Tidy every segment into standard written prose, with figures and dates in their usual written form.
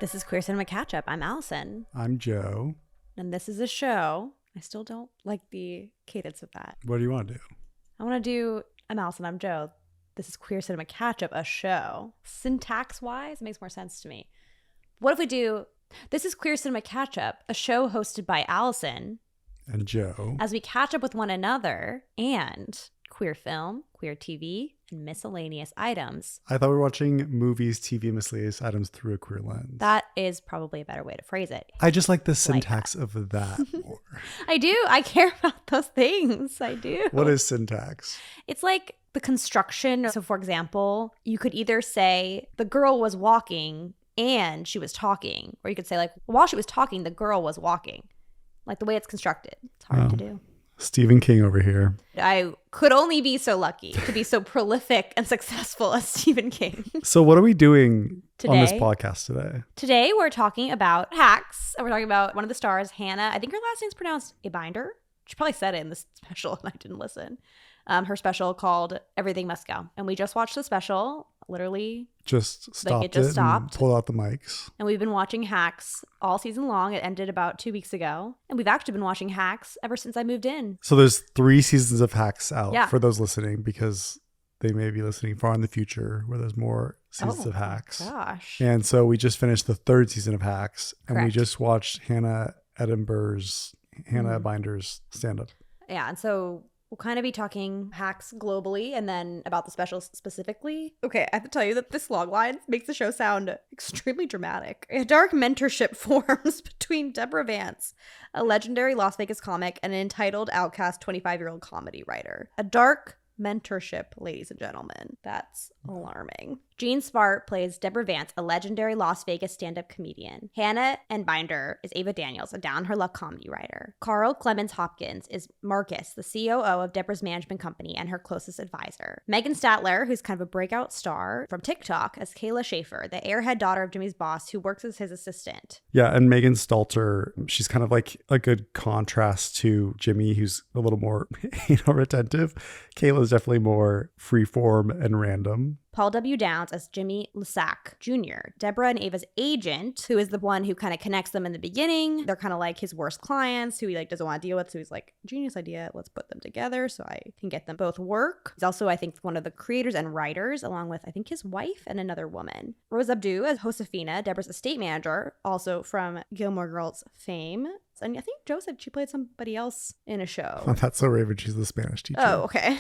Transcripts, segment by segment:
This is Queer Cinema Catchup. I'm Allison. I'm Joe. And this is a show. I still don't like the cadence of that. What do you want to do? I want to do, I'm Allison, I'm Joe. This is Queer Cinema Catchup, a show. Syntax-wise, it makes more sense to me. What if we do, this is Queer Cinema Catchup, a show hosted by Allison and Joe, as we catch up with one another and queer film, queer TV, and miscellaneous items. I thought we were watching movies, TV, miscellaneous items through a queer lens. That is probably a better way to phrase it. I just like the syntax of that more. I do. I care about those things. I do. What is syntax? It's like the construction. So, for example, you could either say the girl was walking and she was talking, or you could say like while she was talking, the girl was walking. Like the way it's constructed. It's hard to do. Stephen King over here. I could only be so lucky to be so prolific and successful as Stephen King. So what are we doing today, on this podcast today? Today we're talking about hacks. And we're talking about one of the stars, Hannah. I think her last name's pronounced Einbinder. She probably said it in the special and I didn't listen. Her special called Everything Must Go. And we just watched the special, literally. Just stopped and pulled out the mics. And we've been watching Hacks all season long. It ended about 2 weeks ago. And we've actually been watching Hacks ever since I moved in. So there's 3 seasons of Hacks out for those listening, because they may be listening far in the future where there's more seasons of Hacks. Gosh. And so we just finished the 3rd season of Hacks. And Correct. we just watched Hannah Einbinder's stand-up. Yeah, and so we'll kind of be talking hacks globally and then about the special specifically. Okay, I have to tell you that this logline makes the show sound extremely dramatic. A dark mentorship forms between Deborah Vance, a legendary Las Vegas comic, and an entitled outcast 25-year-old comedy writer. A dark mentorship, ladies and gentlemen. That's alarming. Jean Smart plays Deborah Vance, a legendary Las Vegas stand-up comedian. Hannah Einbinder is Ava Daniels, a down-her-luck comedy writer. Carl Clemens Hopkins is Marcus, the COO of Deborah's management company and her closest advisor. Megan Statler, who's kind of a breakout star from TikTok, as Kayla Schaefer, the airhead daughter of Jimmy's boss, who works as his assistant. Yeah, and Megan Stalter, she's kind of like a good contrast to Jimmy, who's a little more retentive. Kayla's definitely more freeform and random. Paul W. Downs as Jimmy Lissac Jr., Deborah and Ava's agent, who is the one who kind of connects them in the beginning. They're kind of like his worst clients who he like doesn't want to deal with. So he's like, genius idea, let's put them together so I can get them both work. He's also, I think, one of the creators and writers, along with, I think, his wife and another woman. Rose Abdu as Josefina, Deborah's estate manager, also from Gilmore Girls fame. And I think Joe said she played somebody else in a show. Oh, that's so Raven. She's the Spanish teacher. Oh, okay.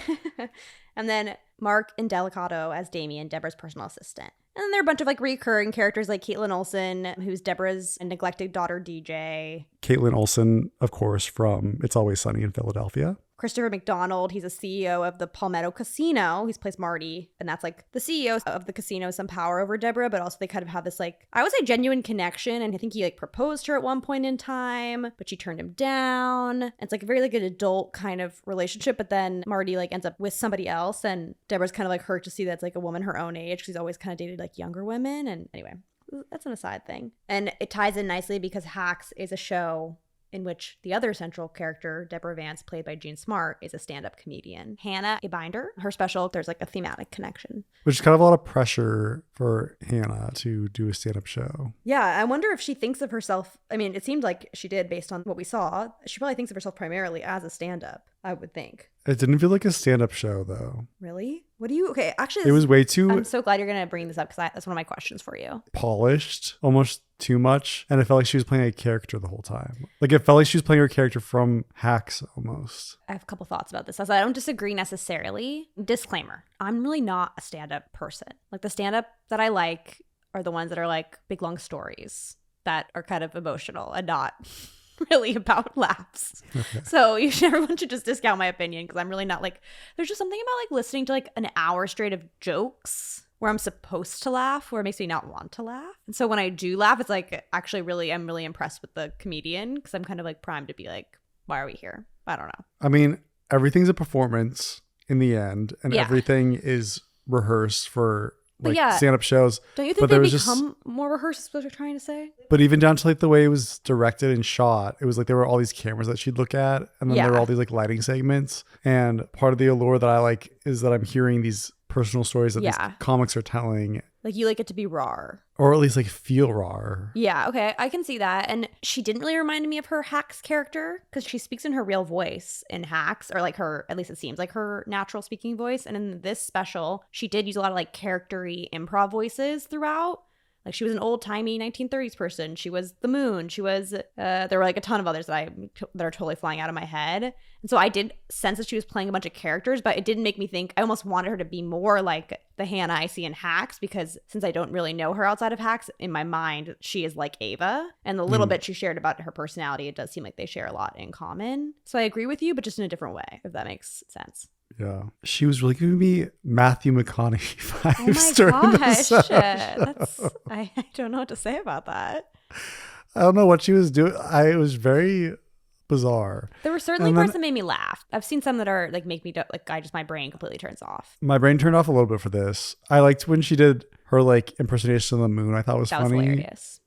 And then Mark Indelicato as Damien, Deborah's personal assistant. And then there are a bunch of like recurring characters like Caitlin Olsen, who's Deborah's neglected daughter, DJ. Caitlin Olsen, of course, from It's Always Sunny in Philadelphia. Christopher McDonald, he's a CEO of the Palmetto Casino. He's plays Marty, and that's like the CEO of the casino, some power over Deborah, but also they kind of have this like, I would say genuine connection, and I think he like proposed to her at one point in time, but she turned him down. It's like a very like an adult kind of relationship, but then Marty like ends up with somebody else, and Deborah's kind of like hurt to see that's like a woman her own age, because she's always kind of dated like younger women, and anyway, that's an aside thing. And it ties in nicely because Hacks is a show in which the other central character, Deborah Vance, played by Jean Smart, is a stand-up comedian. Hannah Einbinder, her special, there's like a thematic connection. Which is kind of a lot of pressure for Hannah to do a stand-up show. Yeah, I wonder if she thinks of herself, I mean, it seemed like she did based on what we saw. She probably thinks of herself primarily as a stand-up, I would think. It didn't feel like a stand-up show, though. Really? What do you, okay, actually. It was way too. I'm so glad you're going to bring this up because that's one of my questions for you. Polished, almost too much. And it felt like she was playing a character the whole time. Like it felt like she was playing her character from Hacks almost. I have a couple thoughts about this. As I don't disagree necessarily. Disclaimer, I'm really not a stand-up person. Like the stand-up that I like are the ones that are like big long stories that are kind of emotional and not really about laughs. Okay. So everyone should just discount my opinion because I'm really not like, there's just something about like listening to like an hour straight of jokes where I'm supposed to laugh, where it makes me not want to laugh. And so when I do laugh, it's like actually really, I'm really impressed with the comedian because I'm kind of like primed to be like, why are we here? I don't know. I mean, everything's a performance in the end, and everything is rehearsed for like stand-up shows. Don't you think they become more rehearsed is what you're trying to say? But even down to like the way it was directed and shot, it was like there were all these cameras that she'd look at, and then there were all these like lighting segments. And part of the allure that I like is that I'm hearing these personal stories that these comics are telling, Like you like it to be raw. Or at least like feel raw. Yeah, okay, I can see that. And she didn't really remind me of her Hacks character because she speaks in her real voice in Hacks, or like her, at least it seems like her natural speaking voice. And in this special, she did use a lot of like character-y improv voices throughout. Like she was an old-timey 1930s person. She was the Moon. She was, there were like a ton of others that are totally flying out of my head. And so I did sense that she was playing a bunch of characters, but it didn't make me think, I almost wanted her to be more like the Hannah I see in Hacks, because since I don't really know her outside of Hacks, in my mind, she is like Ava. And the little bit she shared about her personality, it does seem like they share a lot in common. So I agree with you, but just in a different way, if that makes sense. Yeah. She was really giving me Matthew McConaughey vibes. Oh my gosh. I don't know what to say about that. I don't know what she was doing. It was very bizarre. There were certainly parts that made me laugh. I've seen some that are like make me like my brain completely turns off. My brain turned off a little bit for this. I liked when she did her like impersonation of the Moon. I thought it was funny. That was hilarious.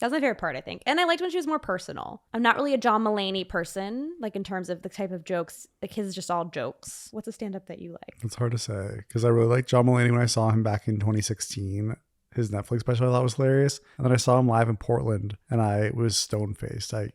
That was my favorite part, I think. And I liked when she was more personal. I'm not really a John Mulaney person, like in terms of the type of jokes. Like his is just all jokes. What's a stand-up that you like? It's hard to say because I really liked John Mulaney when I saw him back in 2016. His Netflix special I thought was hilarious. And then I saw him live in Portland and I was stone-faced. I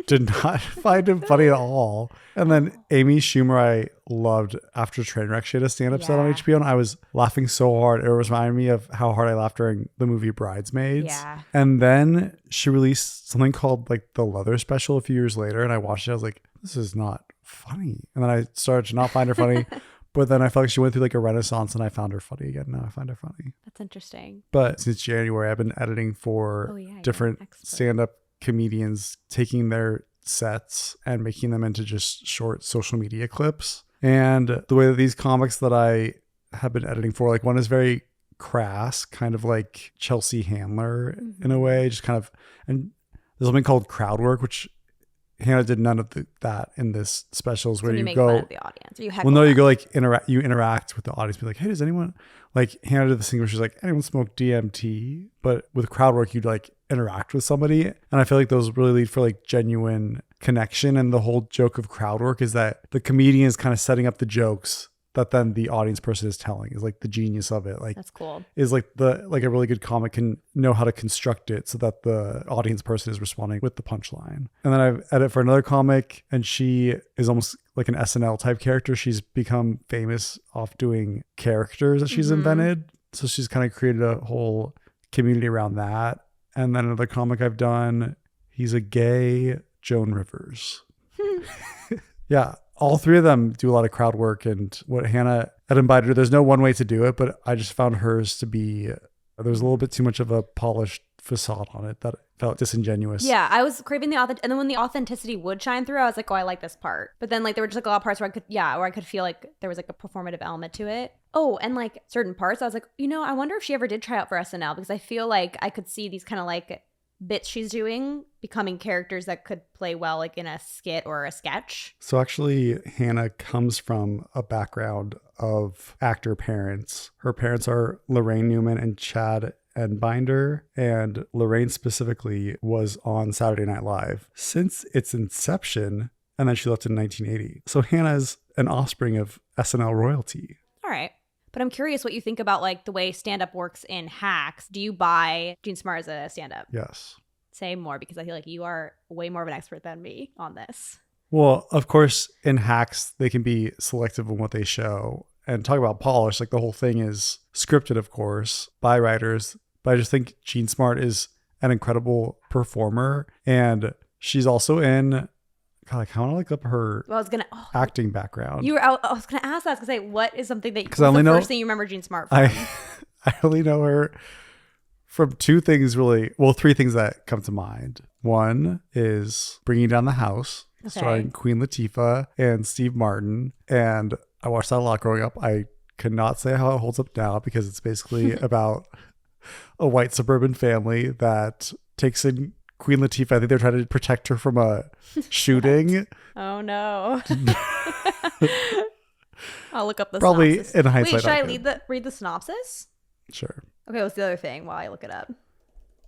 did not find him funny at all. And then Amy Schumer, I loved after Trainwreck. She had a stand-up set on HBO and I was laughing so hard. It was reminding me of how hard I laughed during the movie Bridesmaids. Yeah. And then she released something called like the Leather Special a few years later. And I watched it. I was like, this is not funny. And then I started to not find her funny. But then I felt like she went through like a renaissance and I found her funny again. Now I find her funny. That's interesting. But since January, I've been editing for different stand-up comedians, taking their sets and making them into just short social media clips. And the way that these comics that I have been editing for, like one is very crass, kind of like Chelsea Handler in a way, just kind of, and there's something called crowd work, which Hannah did none of that in this specials where you you make go fun of the audience. Or you well, no, you go like interact with the audience, be like, hey, does anyone like Hannah did this thing where she's like, anyone smoke DMT? But with crowd work, you'd like interact with somebody. And I feel like those really lead for like genuine connection. And the whole joke of crowd work is that the comedian is kind of setting up the jokes that then the audience person is telling, is like the genius of it. Like that's cool. Is like a really good comic can know how to construct it so that the audience person is responding with the punchline. And then I've edited for another comic and she is almost like an SNL type character. She's become famous off doing characters that she's invented. So she's kind of created a whole community around that. And then another comic I've done, he's a gay Joan Rivers. Yeah. All three of them do a lot of crowd work, and what Hannah Einbinder, there's no one way to do it, but I just found hers to be, there's a little bit too much of a polished facade on it that felt disingenuous. Yeah, I was craving the and then when the authenticity would shine through, I was like, oh, I like this part. But then like there were just like a lot of parts where I could feel like there was like a performative element to it. Oh, and like certain parts, I was like, I wonder if she ever did try out for SNL, because I feel like I could see these kind of like bits she's doing becoming characters that could play well like in a skit or a sketch. So actually Hannah comes from a background of actor parents. Her parents are Lorraine Newman and Chad Einbinder, and Lorraine specifically was on Saturday Night Live since its inception, and then she left in 1980. So Hannah is an offspring of SNL royalty. All right. But I'm curious what you think about like the way stand-up works in Hacks. Do you buy Jean Smart as a stand-up? Yes. Say more, because I feel like you are way more of an expert than me on this. Well, of course, in Hacks, they can be selective in what they show. And talk about polish, like the whole thing is scripted, of course, by writers. But I just think Jean Smart is an incredible performer. And she's also in... God, like, I want to look up her acting background. I was gonna ask that. I was gonna say, what is something that I only know, first thing you remember Jean Smart from? I only know her from two things, really. Well, three things that come to mind. One is Bringing Down the House, starring Queen Latifah and Steve Martin. And I watched that a lot growing up. I could not say how it holds up now, because it's basically about a white suburban family that takes in Queen Latifah. I think they're trying to protect her from a shooting. Oh no. I'll look up the Probably synopsis. In hindsight. Wait, should I read the synopsis? Sure. Okay, what's the other thing while I look it up?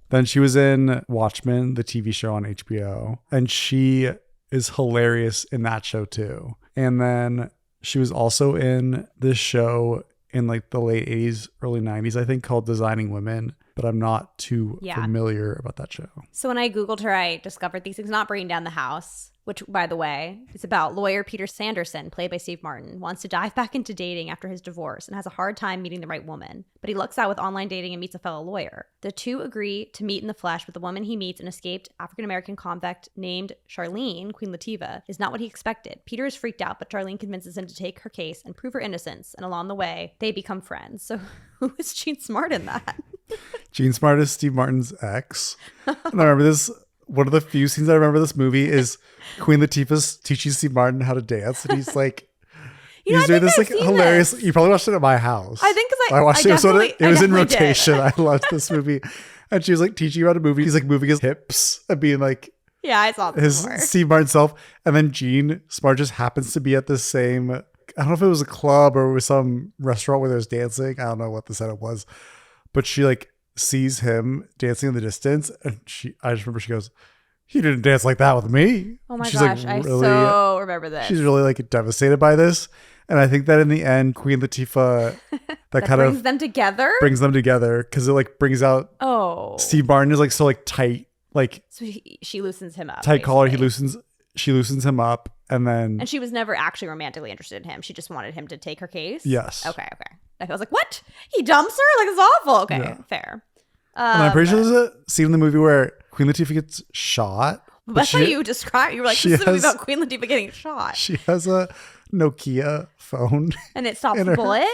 Then she was in Watchmen, the TV show on HBO, and she is hilarious in that show too. And then she was also in this show in like the late 80s, early 90s, I think, called Designing Women, but I'm not too familiar about that show. So when I Googled her, I discovered These Things Not Bringing Down the House, which, by the way, is about lawyer Peter Sanderson, played by Steve Martin, wants to dive back into dating after his divorce and has a hard time meeting the right woman. But he lucks out with online dating and meets a fellow lawyer. The two agree to meet in the flesh, but the woman he meets, an escaped African-American convict named Charlene, Queen Latifah, is not what he expected. Peter is freaked out, but Charlene convinces him to take her case and prove her innocence. And along the way, they become friends. So who is Jean Smart in that? Jean Smart is Steve Martin's ex. And I remember this. One of the few scenes I remember this movie is Queen Latifah's teaching Steve Martin how to dance, and he's like, he's doing this like hilarious. You probably watched it at my house. I think because I watched it. So it was in rotation. Did. I loved this movie, and she was like teaching you how to move. He's like moving his hips and being like, yeah, I saw this his Steve Martin self. And then Jean Smart just happens to be at the same. I don't know if it was a club or it was some restaurant where there's dancing. I don't know what the setup was, but she like sees him dancing in the distance, and I just remember she goes, "He didn't dance like that with me." Oh my she's gosh, like, I so remember this. She's really like devastated by this, and I think that in the end, Queen Latifah that kind brings of them together because it like brings out Steve Martin is like so like tight, like so she loosens him up, tight collar. She loosens him up, and she was never actually romantically interested in him. She just wanted him to take her case. Yes. Okay. I was like, what? He dumps her? Like, it's awful. Okay, yeah. Fair. And I'm pretty sure there's a scene in the movie where Queen Latifah gets shot. That's how you describe. You were like, this is a movie about Queen Latifah getting shot. She has a Nokia phone. And it stops the bullet?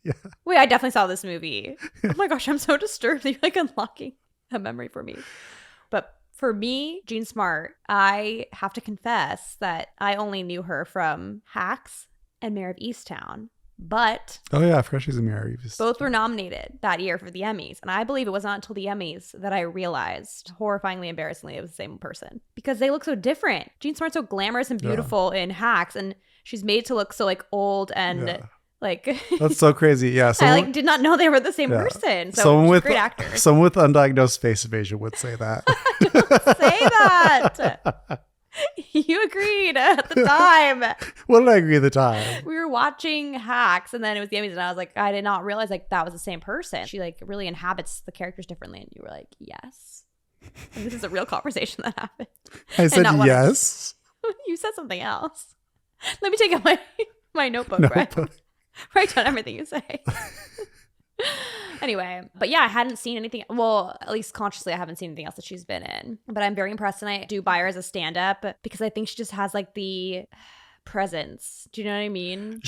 Yeah. Wait, I definitely saw this movie. Oh my gosh, I'm so disturbed that you're like unlocking a memory for me. But for me, Jean Smart, I have to confess that I only knew her from Hacks and Mayor of Easttown. But oh yeah, I forgot she's a Mary. Both were nominated that year for the Emmys, and I believe it was not until the Emmys that I realized, horrifyingly, embarrassingly, it was the same person because they look so different. Jean Smart's so glamorous and beautiful in Hacks, and she's made to look so like old and like that's so crazy. Yeah, I like did not know they were the same person. So someone with great actor. Someone with undiagnosed face evasion would say that. Don't say that. You agreed at the time. What did I agree at the time? We were watching Hacks, and then it was the Emmys, and I was like, I did not realize like that was the same person. She like really inhabits the characters differently, and you were like, yes. And this is a real conversation that happened. I said yes. You said something else. Let me take out my notebook. Write down everything you say. Anyway, but yeah, I hadn't seen anything. Well, at least consciously, I haven't seen anything else that she's been in. But I'm very impressed, and I do buy her as a stand-up because I think she just has like the presence. Do you know what I mean?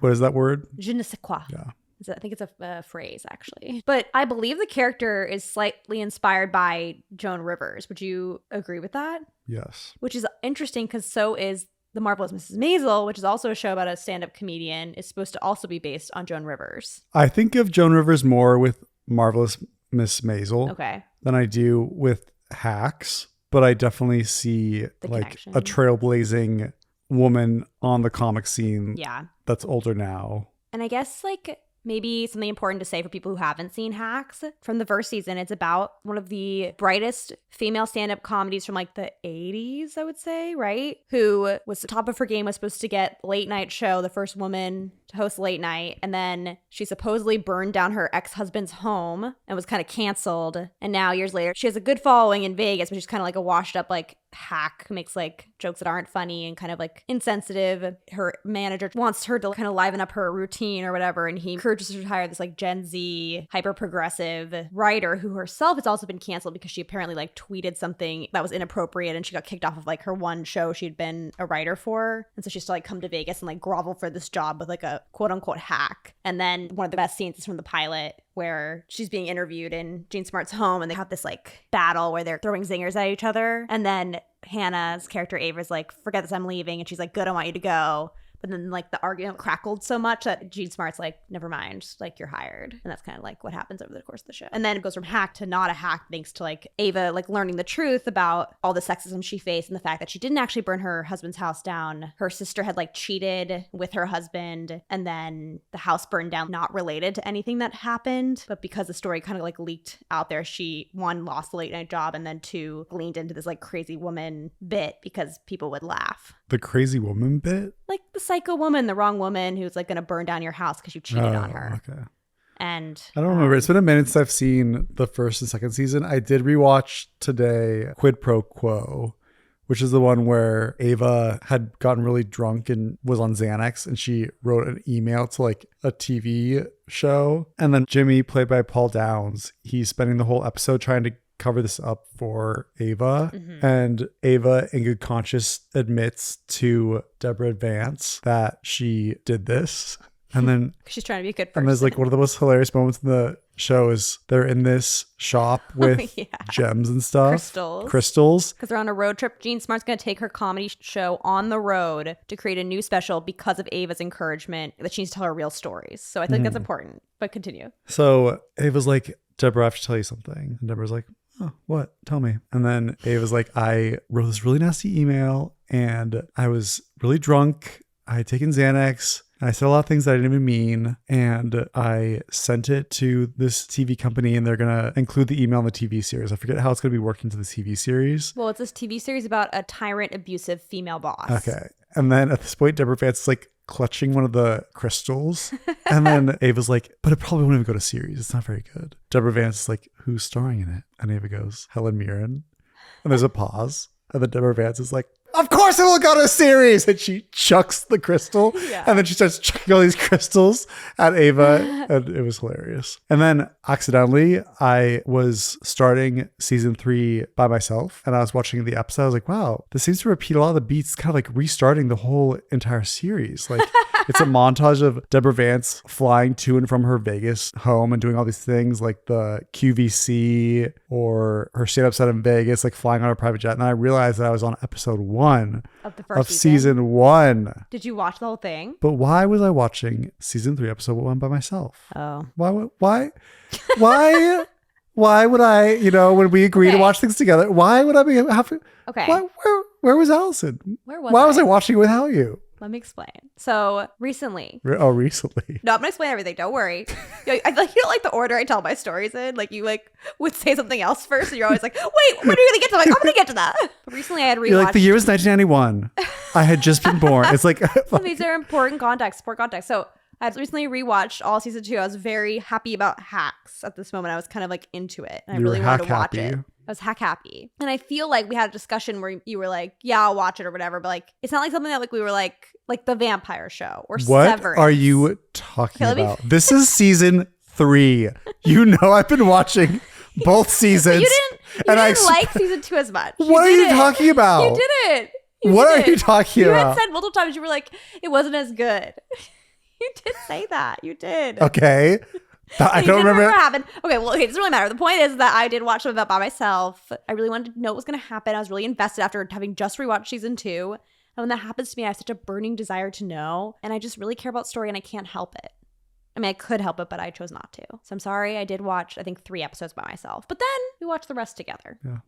What is that word? Je ne sais quoi. Yeah. I think it's a phrase, actually. But I believe the character is slightly inspired by Joan Rivers. Would you agree with that? Yes. Which is interesting because so is The Marvelous Mrs. Maisel, which is also a show about a stand-up comedian, is supposed to also be based on Joan Rivers. I think of Joan Rivers more with Marvelous Miss Maisel than I do with Hacks, but I definitely see like a trailblazing woman on the comic scene that's older now. And I guess like maybe something important to say for people who haven't seen Hacks. From the first season, it's about one of the brightest female stand-up comedies from like the 80s, I would say, right? Who was the top of her game, was supposed to get late night show, the first woman to host late night. And then she supposedly burned down her ex-husband's home and was kind of canceled. And now years later, she has a good following in Vegas, but she's kind of like a washed up like hack, makes like jokes that aren't funny and kind of like insensitive. Her manager wants her to kind of liven up her routine or whatever, and he encourages her to hire this like Gen Z hyper progressive writer who herself has also been canceled because she apparently like tweeted something that was inappropriate, and she got kicked off of like her one show she'd been a writer for, and so she has to like come to Vegas and like grovel for this job with like a quote unquote hack. And then one of the best scenes is from the pilot where she's being interviewed in Jean Smart's home, and they have this like battle where they're throwing zingers at each other, and then Hannah's character Ava's like, forget this, I'm leaving, and she's like, good, I want you to go. But then like the argument crackled so much that Jean Smart's like, never mind, like you're hired. And that's kind of like what happens over the course of the show. And then it goes from hack to not a hack thanks to like Ava like learning the truth about all the sexism she faced and the fact that she didn't actually burn her husband's house down. Her sister had like cheated with her husband, and then the house burned down, not related to anything that happened. But because the story kind of like leaked out there, she one, lost the late night job, and then two, leaned into this like crazy woman bit because people would laugh. The crazy woman bit? Like the psycho woman, the wrong woman who's like going to burn down your house because you cheated on her. Okay. And I don't remember. It's been a minute since I've seen the first and second season. I did rewatch today Quid Pro Quo, which is the one where Ava had gotten really drunk and was on Xanax, and she wrote an email to like a TV show. And then Jimmy, played by Paul Downs, he's spending the whole episode trying to cover this up for Ava. And Ava, in good conscience, admits to Deborah Vance that she did this. And then she's trying to be a good person. And there's like one of the most hilarious moments in the show is they're in this shop with gems and stuff. Crystals. Because they're on a road trip. Jean Smart's going to take her comedy show on the road to create a new special because of Ava's encouragement that she needs to tell her real stories. So I think that's important. But continue. So Ava's like, Deborah, I have to tell you something. And Deborah's like, oh, what? Tell me. And then Ava's like, I wrote this really nasty email and I was really drunk. I had taken Xanax. I said a lot of things that I didn't even mean, and I sent it to this TV company, and they're going to include the email in the TV series. I forget how it's going to be worked into the TV series. Well, it's this TV series about a tyrant, abusive female boss. Okay. And then at this point, Deborah Vance is like clutching one of the crystals. And then Ava's like, but it probably won't even go to series. It's not very good. Deborah Vance is like, who's starring in it? And Ava goes, Helen Mirren. And there's a pause. And then Deborah Vance is like, of course it will go to a series. And she chucks the crystal. Yeah. And then she starts chucking all these crystals at Ava. And it was hilarious. And then accidentally, I was starting season 3 by myself. And I was watching the episode. I was like, wow, this seems to repeat a lot of the beats, kind of like restarting the whole entire series. Like it's a montage of Deborah Vance flying to and from her Vegas home and doing all these things like the QVC or her stand-up set in Vegas, like flying on a private jet. And then I realized that I was on episode 1 of the first season 1. Did you watch the whole thing? But why was I watching season 3 episode 1 by myself? Oh. Why would I, you know, when we agree to watch things together, why would I be having, where was Allison? Why was I watching it without you? Let me explain. So recently. Recently. No, I'm going to explain everything. Don't worry. I feel like you don't like the order I tell my stories in. Like you like would say something else first and you're always like, wait, when are you going to get to that? I'm going to get to that. But recently I had rewatched. You're like, the year was 1991. I had just been born. It's like. These are important context, support context. So I had recently rewatched all season 2. I was very happy about Hacks at this moment. I was kind of like into it. And I really wanted to watch it. I was happy. And I feel like we had a discussion where you were like, yeah, I'll watch it or whatever. But like, it's not like something that like we were like the Vampire Show or Severance. What are you talking about? This is season 3. You know I've been watching both seasons. You didn't like season 2 as much. What are you talking about? You didn't. What are you talking about? You had said multiple times, you were like, it wasn't as good. You did say that. You did. Okay. I don't remember what happened. Okay, well, it doesn't really matter. The point is that I did watch some of that by myself. I really wanted to know what was going to happen. I was really invested after having just rewatched season 2. And when that happens to me, I have such a burning desire to know. And I just really care about story and I can't help it. I mean, I could help it, but I chose not to. So I'm sorry. I did watch, I think, 3 episodes by myself. But then we watched the rest together. Yeah.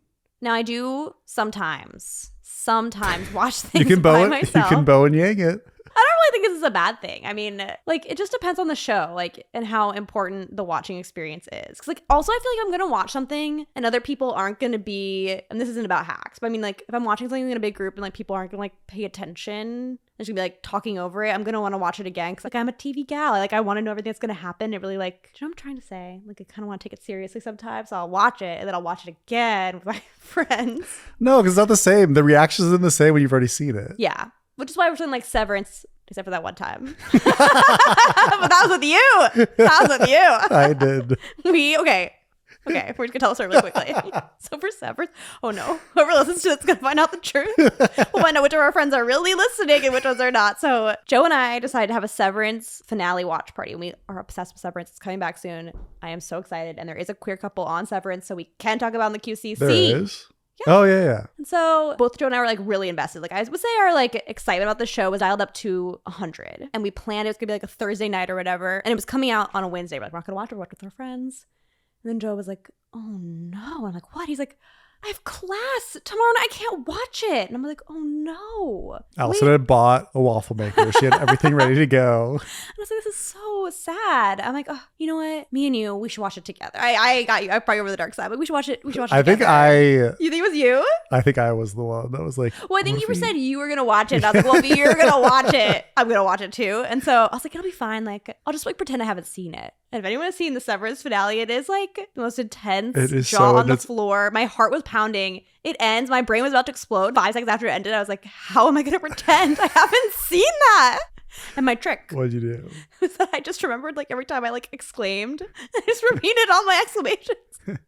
Now, I do sometimes watch things by myself. You can bow and yang it. I don't really think this is a bad thing. I mean, like, it just depends on the show, like, and how important the watching experience is. Because, like, also, I feel like I'm going to watch something and other people aren't going to be, and this isn't about Hacks, but I mean, like, if I'm watching something in a big group and, like, people aren't going to, like, pay attention, they're just going to be, like, talking over it, I'm going to want to watch it again. Because, like, I'm a TV gal. Like, I want to know everything that's going to happen. It really, like, do you know what I'm trying to say? Like, I kind of want to take it seriously sometimes. So I'll watch it, and then I'll watch it again with my friends. No, because it's not the same. The reaction isn't the same when you've already seen it. Yeah. Which is why we're saying like Severance, except for that one time. But that was with you. I did. Okay, we're just going to tell the story really quickly. So for Severance, oh no, whoever listens to it's going to find out the truth. We'll find out which of our friends are really listening and which ones are not. So Joe and I decided to have a Severance finale watch party. And we are obsessed with Severance. It's coming back soon. I am so excited. And there is a queer couple on Severance, so we can talk about in the QCC. There is? Yeah. Oh, yeah. And so both Joe and I were like really invested. Like I would say our like excitement about the show was dialed up to 100. And we planned it was going to be like a Thursday night or whatever. And it was coming out on a Wednesday. We're like, we're not going to watch it. We're watching with our friends. And then Joe was like, oh no. I'm like, what? He's like, I have class tomorrow night. I can't watch it. And I'm like, oh no. Allison had bought a waffle maker. She had everything ready to go. And I was like, this is so sad. I'm like, oh, you know what? Me and you, we should watch it together. I got you. I brought you over the dark side, but we should watch it. We should watch it together. You think it was you? I think I was the one that was like, well, I think you said you were going to watch it. And I was like, well, if you're going to watch it, I'm going to watch it too. And so I was like, it'll be fine. Like, I'll just like pretend I haven't seen it. And if anyone has seen the Severance finale, it is like the most intense. It is jaw on the floor. My heart was pounding. It ends. My brain was about to explode. 5 seconds after it ended, I was like, how am I going to pretend I haven't seen that? And my trick. What'd you do? Was that I just remembered like every time I like exclaimed, I just repeated all my exclamations. Like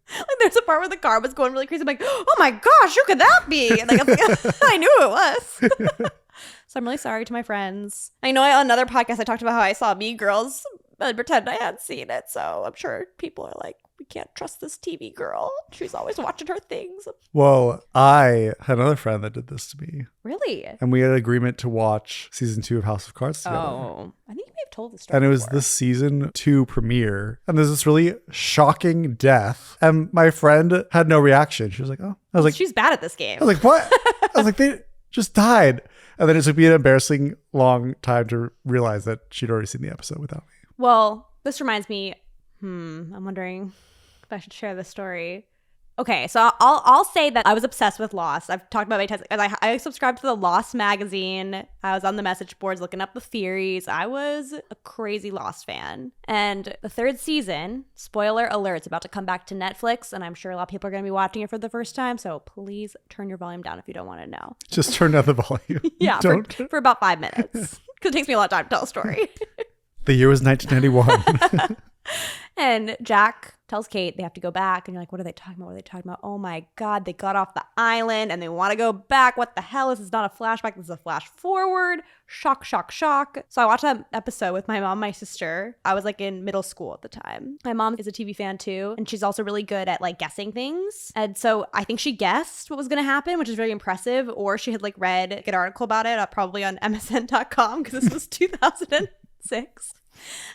there's a part where the car was going really crazy. I'm like, oh my gosh, who could that be? And like I knew who it was. So I'm really sorry to my friends. I know on another podcast I talked about how I saw Mean Girls and pretend I hadn't seen it. So I'm sure people are like, we can't trust this TV girl. She's always watching her things. Well, I had another friend that did this to me. Really? And we had an agreement to watch season 2 of House of Cards together. Oh, I think you may have told the story. And it was the season 2 premiere. And there's this really shocking death. And my friend had no reaction. She was like, oh. I was like, she's bad at this game. I was like, what? I was like, they just died. And then it took me an embarrassing long time to realize that she'd already seen the episode without me. Well, this reminds me, I'm wondering if I should share this story. Okay, so I'll say that I was obsessed with Lost. I've talked about it many times. I subscribed to the Lost magazine. I was on the message boards looking up the theories. I was a crazy Lost fan. And the 3rd season, spoiler alert, it's about to come back to Netflix, and I'm sure a lot of people are going to be watching it for the first time, so please turn your volume down if you don't want to know. Just turn down the volume. Yeah, for about 5 minutes, because it takes me a lot of time to tell a story. The year was 1991. And Jack tells Kate they have to go back. And you're like, what are they talking about? What are they talking about? Oh my God, they got off the island and they want to go back. What the hell? This is not a flashback. This is a flash forward. Shock, shock, shock. So I watched that episode with my mom and my sister. I was like in middle school at the time. My mom is a TV fan too. And she's also really good at like guessing things. And so I think she guessed what was going to happen, which is very impressive. Or she had like read like, an article about it, probably on MSN.com because this was 2006.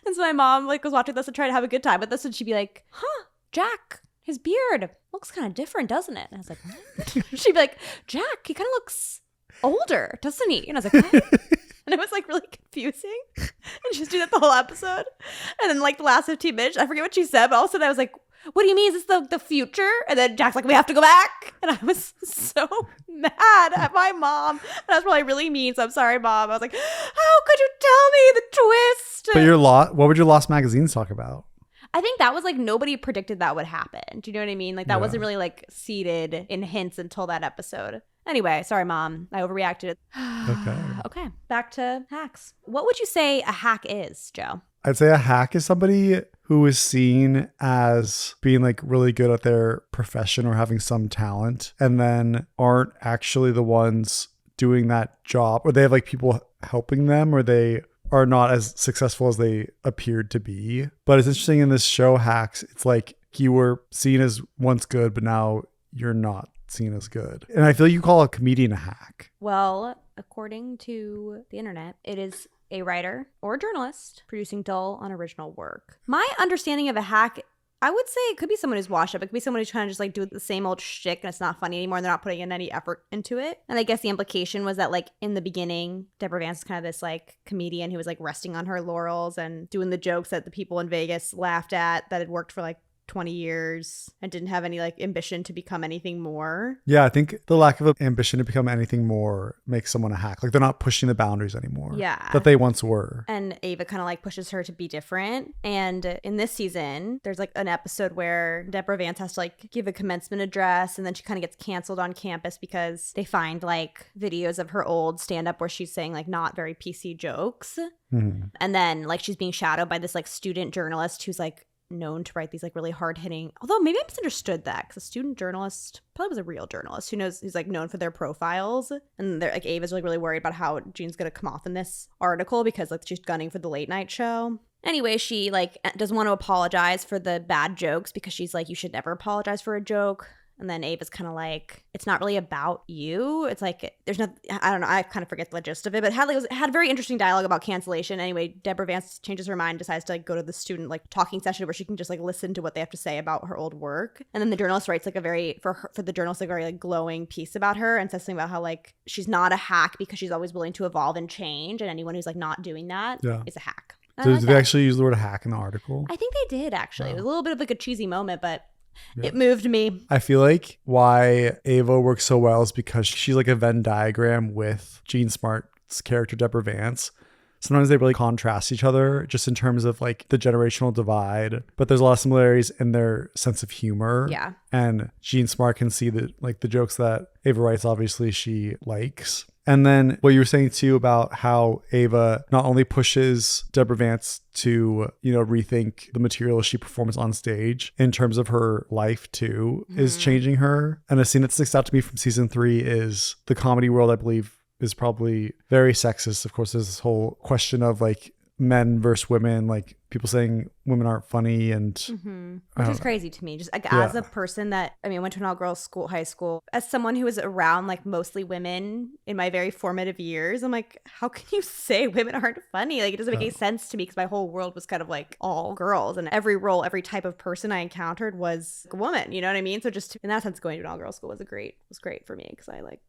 And so my mom like was watching this and trying to have a good time with this, and she'd be like, huh, Jack, his beard looks kind of different, doesn't it? And I was like, what? She'd be like, Jack, he kind of looks older, doesn't he? And I was like, what? And it was like really confusing. And she was doing that the whole episode. And then like the last 15 minutes, I forget what she said, but all of a sudden I was like, what do you mean? Is this the future? And then Jack's like, we have to go back. And I was so mad at my mom. And I was probably really mean. So I'm sorry, Mom. I was like, how could you tell me the twist? But what would your Lost magazines talk about? I think that was like nobody predicted that would happen. Do you know what I mean? Like that wasn't really like seeded in hints until that episode. Anyway, sorry, Mom. I overreacted. Okay. Back to hacks. What would you say a hack is, Joe? I'd say a hack is somebody who is seen as being like really good at their profession or having some talent and then aren't actually the ones doing that job, or they have like people helping them, or they are not as successful as they appeared to be. But it's interesting in this show Hacks, it's like you were seen as once good, but now you're not seen as good. And I feel like you call a comedian a hack. Well, according to the internet, it is a writer or a journalist producing dull, unoriginal work. My understanding of a hack, I would say it could be someone who's washed up. It could be someone who's trying to just like do the same old shtick and it's not funny anymore and they're not putting in any effort into it. And I guess the implication was that like in the beginning, Deborah Vance is kind of this like comedian who was like resting on her laurels and doing the jokes that the people in Vegas laughed at that had worked for like 20 years and didn't have any like ambition to become anything more. Yeah, I think the lack of ambition to become anything more makes someone a hack. Like they're not pushing the boundaries anymore. Yeah. That they once were. And Ava kind of like pushes her to be different. And in this season, there's like an episode where Deborah Vance has to like give a commencement address and then she kind of gets canceled on campus because they find like videos of her old stand-up where she's saying like not very PC jokes. Mm-hmm. And then like she's being shadowed by this like student journalist who's like known to write these like really hard-hitting, although maybe I misunderstood that because a student journalist probably was a real journalist who's like known for their profiles, and they're like Ava's like really worried about how Jean's gonna come off in this article because like she's gunning for the late night show. Anyway, she like doesn't want to apologize for the bad jokes because she's like, you should never apologize for a joke. And then Ava's kind of like, it's not really about you. It's like, there's not, I don't know, I kind of forget the gist of it, but it had very interesting dialogue about cancellation. Anyway, Deborah Vance changes her mind, decides to like go to the student like talking session where she can just like listen to what they have to say about her old work. And then the journalist writes like a very, for the journalist, like a very like glowing piece about her and says something about how like she's not a hack because she's always willing to evolve and change. And anyone who's like not doing that is a hack. Did they actually use the word hack in the article? I think they did actually. It was a little bit of like a cheesy moment, but it moved me. I feel like why Ava works so well is because she's like a Venn diagram with Jean Smart's character, Deborah Vance. Sometimes they really contrast each other just in terms of like the generational divide, but there's a lot of similarities in their sense of humor. Yeah. And Jean Smart can see that like the jokes that Ava writes, obviously she likes. And then what you were saying too about how Ava not only pushes Deborah Vance to, rethink the material she performs on stage in terms of her life too, is changing her. And a scene that sticks out to me from season 3 is the comedy world, I believe, is probably very sexist. Of course, there's this whole question of like men versus women, like people saying women aren't funny and which is crazy to me. Just like as a person that, I went to an all-girls school, high school, as someone who was around like mostly women in my very formative years, I'm like, how can you say women aren't funny? Like it doesn't make any sense to me because my whole world was kind of like all girls and every role, every type of person I encountered was a woman, you know what I mean? So just in that sense, going to an all-girls school was great for me because I like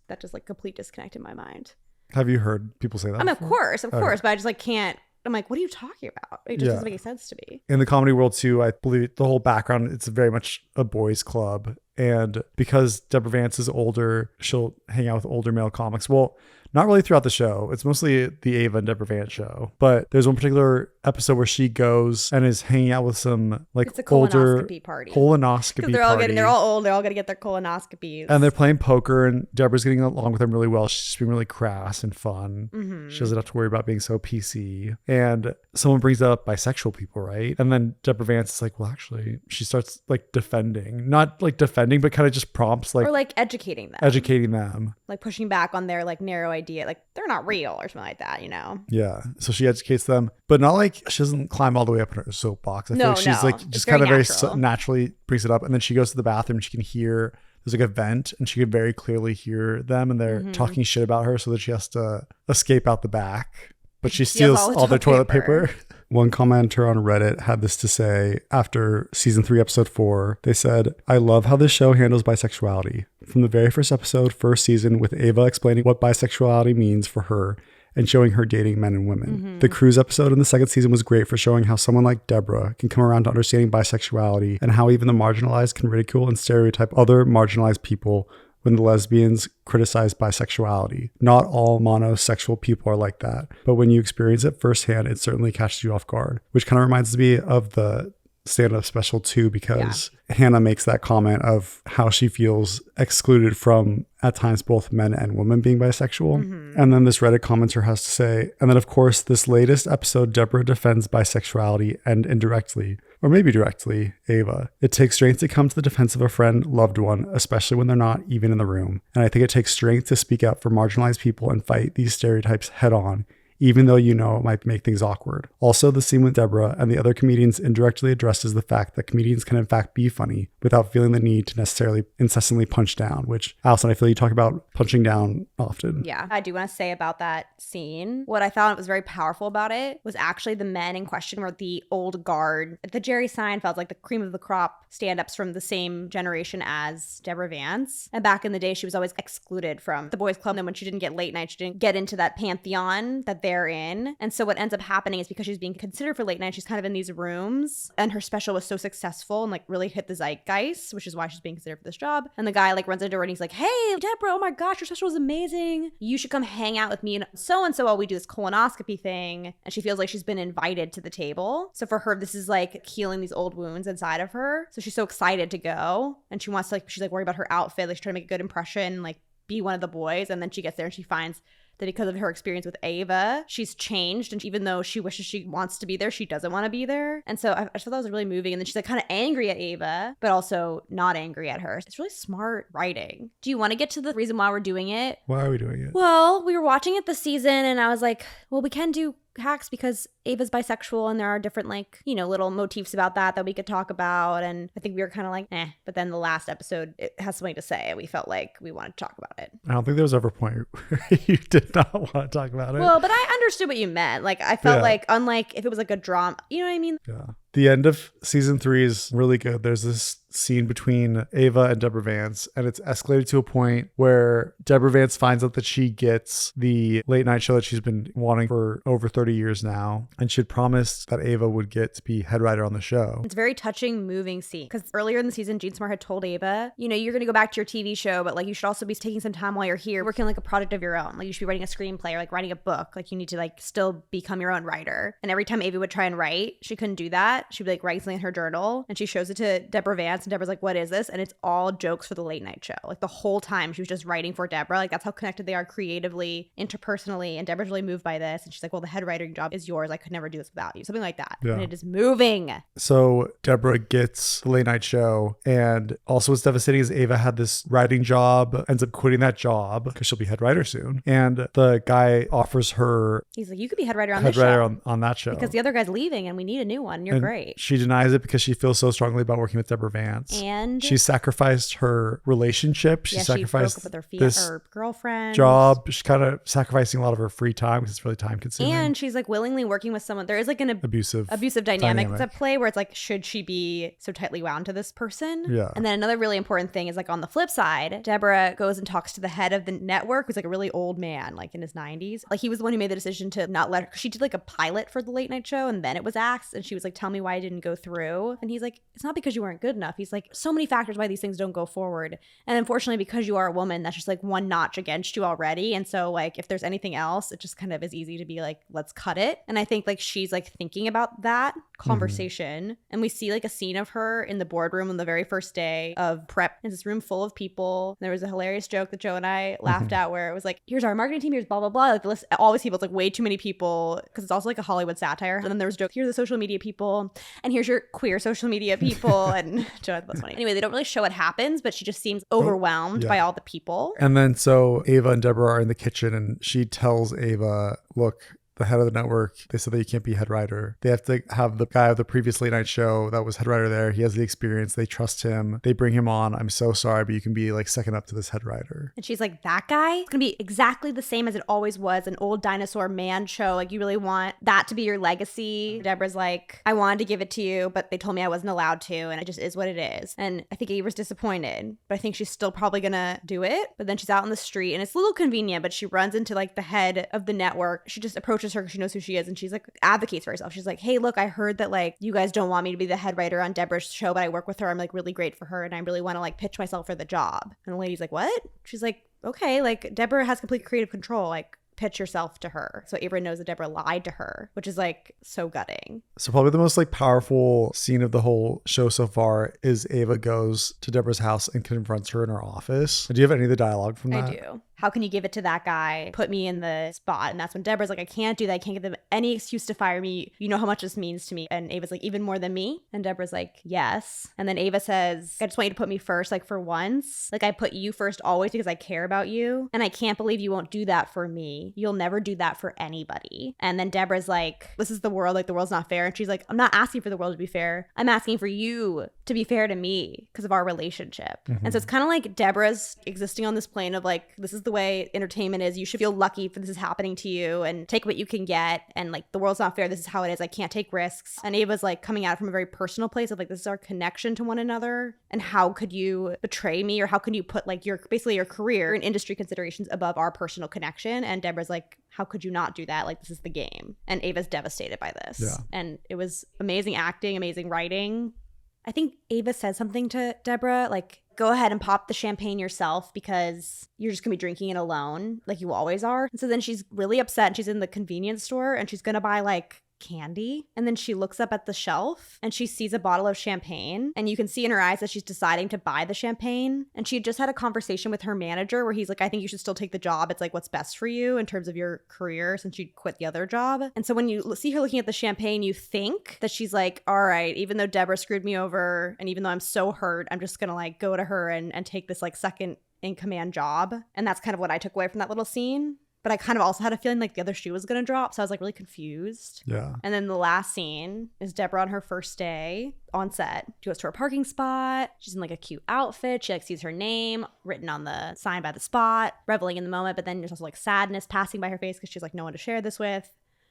that just like complete disconnect in my mind. Have you heard people say that? Of course, but I just like can't. I'm like, what are you talking about? It just doesn't make any sense to me. In the comedy world too, I believe the whole background, it's very much a boys' club. And because Deborah Vance is older, she'll hang out with older male comics. Well, not really throughout the show. It's mostly the Ava and Deborah Vance show. But there's one particular episode where she goes and is hanging out with some like it's a older colonoscopy party. They're all old. They're all going to get their colonoscopies. And they're playing poker and Deborah's getting along with them really well. She's just being really crass and fun. She doesn't have to worry about being so PC. And someone brings up bisexual people, right? And then Deborah Vance is like, well, actually, she starts like defending. Not like defending, but kind of just prompts like... Or like educating them. Like pushing back on their like narrow idea. Like they're not real or something like that, Yeah. So she educates them, but not like she doesn't climb all the way up in her soapbox. I feel like she's like just kind of very naturally brings it up. And then she goes to the bathroom. She can hear there's like a vent and she can very clearly hear them and they're talking shit about her so that she has to escape out the back. But she steals all their toilet paper. One commenter on Reddit had this to say after season 3, episode 4. They said, I love how this show handles bisexuality. From the very first episode, first season, with Ava explaining what bisexuality means for her and showing her dating men and women. The cruise episode in the second season was great for showing how someone like Deborah can come around to understanding bisexuality and how even the marginalized can ridicule and stereotype other marginalized people when the lesbians criticize bisexuality. Not all monosexual people are like that, but when you experience it firsthand, it certainly catches you off guard, which kind of reminds me of the stand-up special too, because Hannah makes that comment of how she feels excluded from at times both men and women being bisexual. And then this Reddit commenter has to say, and then of course this latest episode, Deborah defends bisexuality and indirectly, or maybe directly, Ava. It takes strength to come to the defense of a friend, loved one, especially when they're not even in the room. And I think it takes strength to speak up for marginalized people and fight these stereotypes head on, even though it might make things awkward. Also, the scene with Deborah and the other comedians indirectly addresses the fact that comedians can in fact be funny without feeling the need to necessarily incessantly punch down, which, Allison, I feel you talk about punching down often. Yeah, I do want to say about that scene, what I thought was very powerful about it was actually the men in question were the old guard, the Jerry Seinfeld, like the cream of the crop stand-ups from the same generation as Deborah Vance. And back in the day, she was always excluded from the boys club. And when she didn't get late night, she didn't get into that pantheon that they're in. And so what ends up happening is because she's being considered for late night, she's kind of in these rooms and her special was so successful and like really hit the zeitgeist, which is why she's being considered for this job. And the guy like runs into her and he's like, hey, Deborah, oh my gosh, your special was amazing. You should come hang out with me and so while we do this colonoscopy thing. And she feels like she's been invited to the table. So for her, this is like healing these old wounds inside of her. So she's so excited to go and she wants to she's like worried about her outfit. Like she's trying to make a good impression, like be one of the boys. And then she gets there and she finds that because of her experience with Ava, she's changed. And even though she wishes she wants to be there, she doesn't want to be there. And so I just thought that was really moving. And then she's like kind of angry at Ava, but also not angry at her. It's really smart writing. Do you want to get to the reason why we're doing it? Why are we doing it? Well, we were watching it this season and I was like, well, we can do hacks because Ava's bisexual and there are different like, you know, little motifs about that we could talk about. And I think we were kind of like, but then the last episode, it has something to say. And we felt like we wanted to talk about it. I don't think there was ever a point where you did not want to talk about it. Well, but I understood what you meant. Like, I felt like, unlike if it was like a drama, you know what I mean? Yeah. The end of season 3 is really good. There's this scene between Ava and Deborah Vance, and it's escalated to a point where Deborah Vance finds out that she gets the late night show that she's been wanting for over 30 years now, and she had promised that Ava would get to be head writer on the show. It's a very touching, moving scene, because earlier in the season, Jean Smart had told Ava, you know, you're going to go back to your TV show, but like you should also be taking some time while you're here working on like a project of your own. Like you should be writing a screenplay or like writing a book. Like you need to like still become your own writer. And every time Ava would try and write, she couldn't do that. She'd be like writing something in her journal, and she shows it to Deborah Vance, and Deborah's like, what is this? And it's all jokes for the late night show. Like the whole time she was just writing for Deborah. Like that's how connected they are creatively, interpersonally. And Deborah's really moved by this. And she's like, well, the head writing job is yours. I could never do this without you. Something like that. Yeah. And it is moving. So Deborah gets the late night show. And also what's devastating is Ava had this writing job, ends up quitting that job because she'll be head writer soon. And the guy offers her, he's like, you could be head writer on head this writer show. on that show. Because the other guy's leaving and we need a new one. And you're great. She denies it because she feels so strongly about working with Deborah Vance. And she sacrificed her relationship. She sacrificed broke up with this her girlfriend job. She's kind of sacrificing a lot of her free time because it's really time consuming. And she's like willingly working with someone. There is like an abusive dynamic at play where it's like, should she be so tightly wound to this person? Yeah. And then another really important thing is like on the flip side, Deborah goes and talks to the head of the network, who's like a really old man, like in his 90s. Like he was the one who made the decision to not let her, she did like a pilot for the late night show and then it was axed, and she was like, tell me why I didn't go through. And he's like, it's not because you weren't good enough. He's like, so many factors why these things don't go forward. And unfortunately, because you are a woman, that's just like one notch against you already. And so like, if there's anything else, it just kind of is easy to be like, let's cut it. And I think like she's like thinking about that conversation. And we see like a scene of her in the boardroom on the very first day of prep. It's this room full of people. There was a hilarious joke that Joe and I laughed at where it was like, here's our marketing team, here's blah, blah, blah. Like the list, all these people, it's like way too many people because it's also like a Hollywood satire. And then there was a joke, here's the social media people and here's your queer social media people. And Joe, that's funny. Anyway, they don't really show what happens, but she just seems overwhelmed by all the people. And then so Ava and Deborah are in the kitchen and she tells Ava, look, the head of the network, they said that you can't be head writer. They have to have the guy of the previous late night show that was head writer there. He has the experience. They trust him. They bring him on. I'm so sorry, but you can be like second up to this head writer. And she's like, that guy? It's going to be exactly the same as it always was, an old dinosaur man show. Like you really want that to be your legacy. Deborah's like, I wanted to give it to you, but they told me I wasn't allowed to. And it just is what it is. And I think Ava's disappointed, but I think she's still probably going to do it. But then she's out in the street and it's a little convenient, but she runs into like the head of the network. She just approaches her because she knows who she is, and she's like advocates for herself. She's like, hey, look, I heard that like you guys don't want me to be the head writer on Deborah's show, but I work with her. I'm like really great for her and I really want to like pitch myself for the job. And the lady's like, what? She's like, okay, like Deborah has complete creative control, like pitch yourself to her. So Ava knows that Deborah lied to her, which is like so gutting. So probably the most like powerful scene of the whole show so far is Ava goes to Deborah's house and confronts her in her office. Do you have any of the dialogue from that? I do. How can you give it to that guy? Put me in the spot. And that's when Deborah's like, I can't do that. I can't give them any excuse to fire me. You know how much this means to me. And Ava's like, even more than me? And Deborah's like, yes. And then Ava says, I just want you to put me first, like for once. Like I put you first always because I care about you. And I can't believe you won't do that for me. You'll never do that for anybody. And then Deborah's like, this is the world. Like the world's not fair. And she's like, I'm not asking for the world to be fair. I'm asking for you to be fair to me because of our relationship. And so it's kind of like Deborah's existing on this plane of like, this is the way entertainment is. You should feel lucky if this is happening to you and take what you can get. And like, the world's not fair. This is how it is. I can't take risks. And Ava's like coming at it from a very personal place of like, this is our connection to one another. And how could you betray me? Or how can you put like your, basically your career and industry considerations above our personal connection? And Deborah's like, how could you not do that? Like, this is the game. And Ava's devastated by this. Yeah. And it was amazing acting, amazing writing. I think Ava said something to Deborah, like, go ahead and pop the champagne yourself because you're just gonna be drinking it alone like you always are. And so then she's really upset and she's in the convenience store and she's gonna buy like candy. And then she looks up at the shelf and she sees a bottle of champagne and you can see in her eyes that she's deciding to buy the champagne. And she had just had a conversation with her manager where he's like, I think you should still take the job. It's like what's best for you in terms of your career since you quit the other job. And so when you see her looking at the champagne, you think that she's like, all right, even though Deborah screwed me over and even though I'm so hurt, I'm just gonna like go to her and take this like second in command job. And that's kind of what I took away from that little scene. But I kind of also had a feeling like the other shoe was going to drop. So I was like really confused. Yeah. And then the last scene is Deborah on her first day on set. She goes to her parking spot. She's in like a cute outfit. She like sees her name written on the sign by the spot, reveling in the moment. But then there's also like sadness passing by her face because she's like no one to share this with.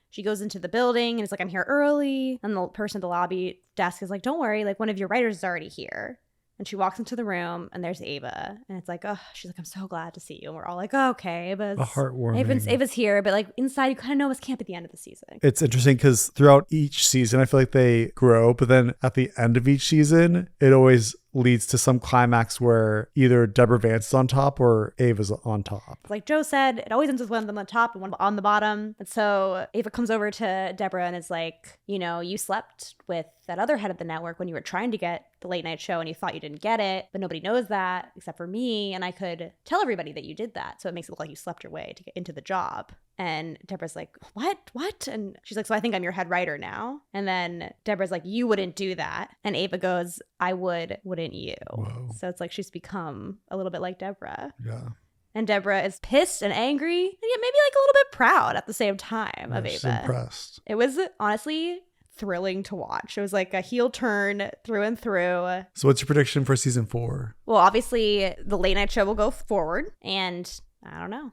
She goes into the building and it's like, I'm here early. And the person at the lobby desk is like, don't worry, like one of your writers is already here. And she walks into the room and there's Ava. And it's like, oh, she's like, I'm so glad to see you. And we're all like, oh, okay. But heartwarming. Ava's here. But like inside, you kind of know it's camp at the end of the season. It's interesting because throughout each season, I feel like they grow. But then at the end of each season, it always leads to some climax where either Deborah Vance is on top or Ava's on top. Like Joe said, it always ends with one of them on top and one on the bottom. And so Ava comes over to Deborah and is like, you know, you slept with that other head of the network when you were trying to get the late night show and you thought you didn't get it, but nobody knows that except for me. And I could tell everybody that you did that. So it makes it look like you slept your way to get into the job. And Deborah's like, what? And she's like, so I think I'm your head writer now. And then Deborah's like, you wouldn't do that. And Ava goes, I wouldn't you? Whoa. So it's like she's become a little bit like Deborah. Yeah. And Deborah is pissed and angry and yet maybe like a little bit proud at the same time of Ava. She's impressed. It was honestly thrilling to watch. It was like a heel turn through and through. So what's your prediction for season 4? Well, obviously the late night show will go forward and I don't know.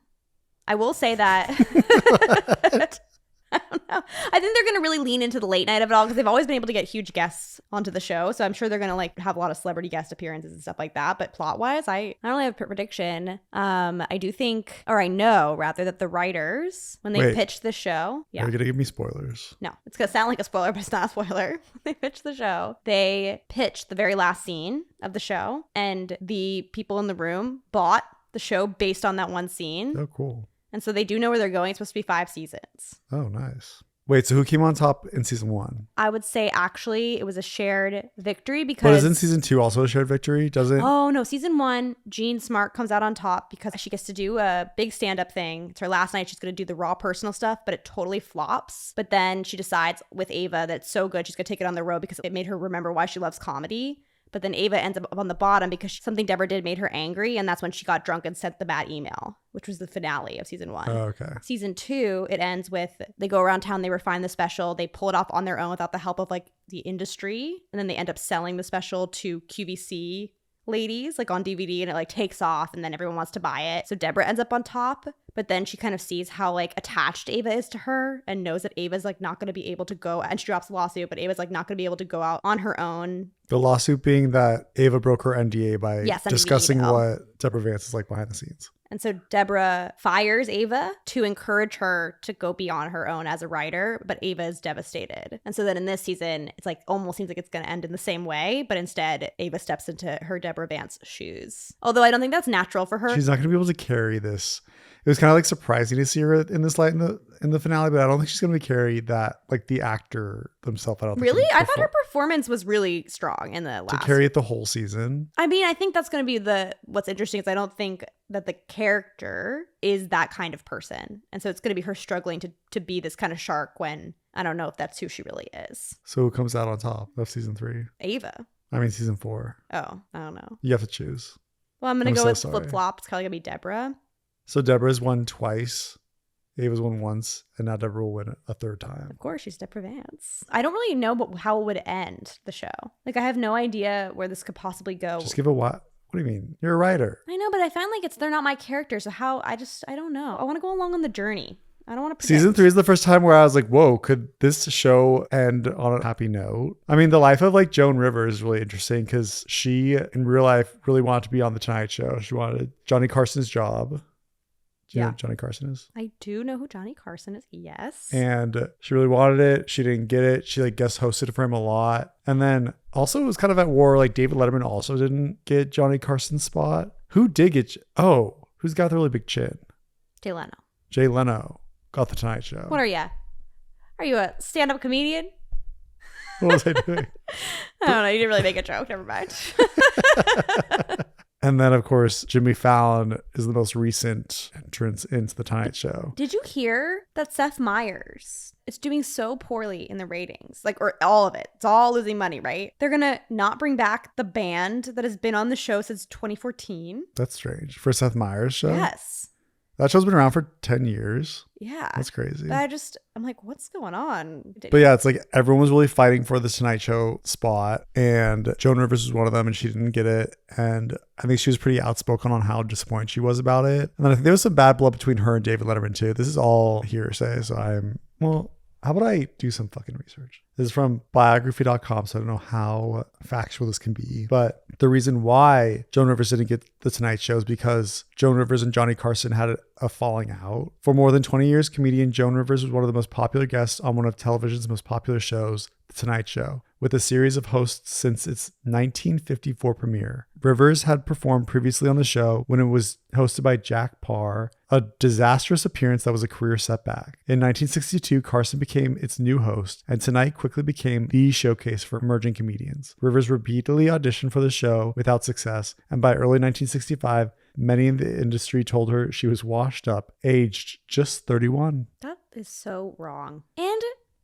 I will say that I don't know. I think they're going to really lean into the late night of it all because they've always been able to get huge guests onto the show. So I'm sure they're going to like have a lot of celebrity guest appearances and stuff like that. But plot wise, I don't really have a prediction. I do think, or I know rather, that the writers, when they pitched the show. Are you going to give me spoilers? No, it's going to sound like a spoiler, but it's not a spoiler. They pitched the show. They pitched the very last scene of the show and the people in the room bought the show based on that one scene. Oh, cool. And so they do know where they're going. It's supposed to be 5 seasons. Oh, nice. Wait, so who came on top in season 1? I would say actually it was a shared victory because... But isn't season 2 also a shared victory? Doesn't... Oh, no. Season 1, Jean Smart comes out on top because she gets to do a big stand-up thing. It's her last night. She's going to do the raw personal stuff, but it totally flops. But then she decides with Ava that it's so good, she's going to take it on the road because it made her remember why she loves comedy. But then Ava ends up on the bottom because something Deborah did made her angry. And that's when she got drunk and sent the bad email, which was the finale of season 1. Oh, okay. Season 2, it ends with they go around town, they refine the special, they pull it off on their own without the help of like the industry. And then they end up selling the special to QVC ladies like on DVD and it like takes off and then everyone wants to buy it. So Deborah ends up on top, but then she kind of sees how like attached Ava is to her and knows that Ava's like not going to be able to go, and she drops the lawsuit, but Ava's like not going to be able to go out on her own. The lawsuit being that Ava broke her NDA by NDA discussing what Deborah Vance is like behind the scenes. And so Deborah fires Ava to encourage her to go be on her own as a writer, but Ava is devastated. And so then in this season, it's like almost seems like it's going to end in the same way, but instead Ava steps into her Deborah Vance shoes. Although I don't think that's natural for her. She's not going to be able to carry this. It was kind of like surprising to see her in this light in the finale, but I don't think she's going to carry that like the actor themselves. I don't think really. I thought her performance was really strong in the last. To carry it the whole season. I mean, I think that's going to be what's interesting is I don't think that the character is that kind of person, and so it's going to be her struggling to be this kind of shark when I don't know if that's who she really is. So who comes out on top of season 3? Ava. I mean season 4. Oh, I don't know. You have to choose. Well, I'm going to go with flip flop. It's probably going to be Deborah. So Deborah's won twice, Ava's won once, and now Deborah will win a third time. Of course, she's Deborah Vance. I don't really know how it would end the show. Like, I have no idea where this could possibly go. Just give it what? What do you mean? You're a writer. I know, but I find like they're not my characters. So I don't know. I want to go along on the journey. I don't want to predict. Season 3 is the first time where I was like, whoa, could this show end on a happy note? I mean, the life of like Joan Rivers is really interesting because she in real life really wanted to be on The Tonight Show. She wanted Johnny Carson's job. Do you know who Johnny Carson is? I do know who Johnny Carson is, yes. And she really wanted it. She didn't get it. She like guest hosted for him a lot. And then also it was kind of at war. Like David Letterman also didn't get Johnny Carson's spot. Who did get? Who's got the really big chin? Jay Leno. Jay Leno got The Tonight Show. What are you? Are you a stand-up comedian? What was I doing? I don't know. You didn't really make a joke. Never mind. And then, of course, Jimmy Fallon is the most recent entrance into The Tonight Show. Did you hear that Seth Meyers is doing so poorly in the ratings? Like, or all of it. It's all losing money, right? They're going to not bring back the band that has been on the show since 2014. That's strange. For Seth Meyers' show? Yes. That show's been around for 10 years. Yeah. That's crazy. But I'm like, what's going on? But yeah, it's like everyone was really fighting for the Tonight Show spot, and Joan Rivers was one of them, and she didn't get it. And I think she was pretty outspoken on how disappointed she was about it. And then I think there was some bad blood between her and David Letterman too. This is all hearsay, so how about I do some fucking research? This is from biography.com, so I don't know how factual this can be. But the reason why Joan Rivers didn't get the Tonight Show is because Joan Rivers and Johnny Carson had a falling out. For more than 20 years, comedian Joan Rivers was one of the most popular guests on one of television's most popular shows, The Tonight Show, with a series of hosts since its 1954 premiere. Rivers had performed previously on the show when it was hosted by Jack Parr, a disastrous appearance that was a career setback. In 1962, Carson became its new host, and Tonight quickly became the showcase for emerging comedians. Rivers repeatedly auditioned for the show without success, and by early 1965, many in the industry told her she was washed up, aged just 31. That is so wrong. And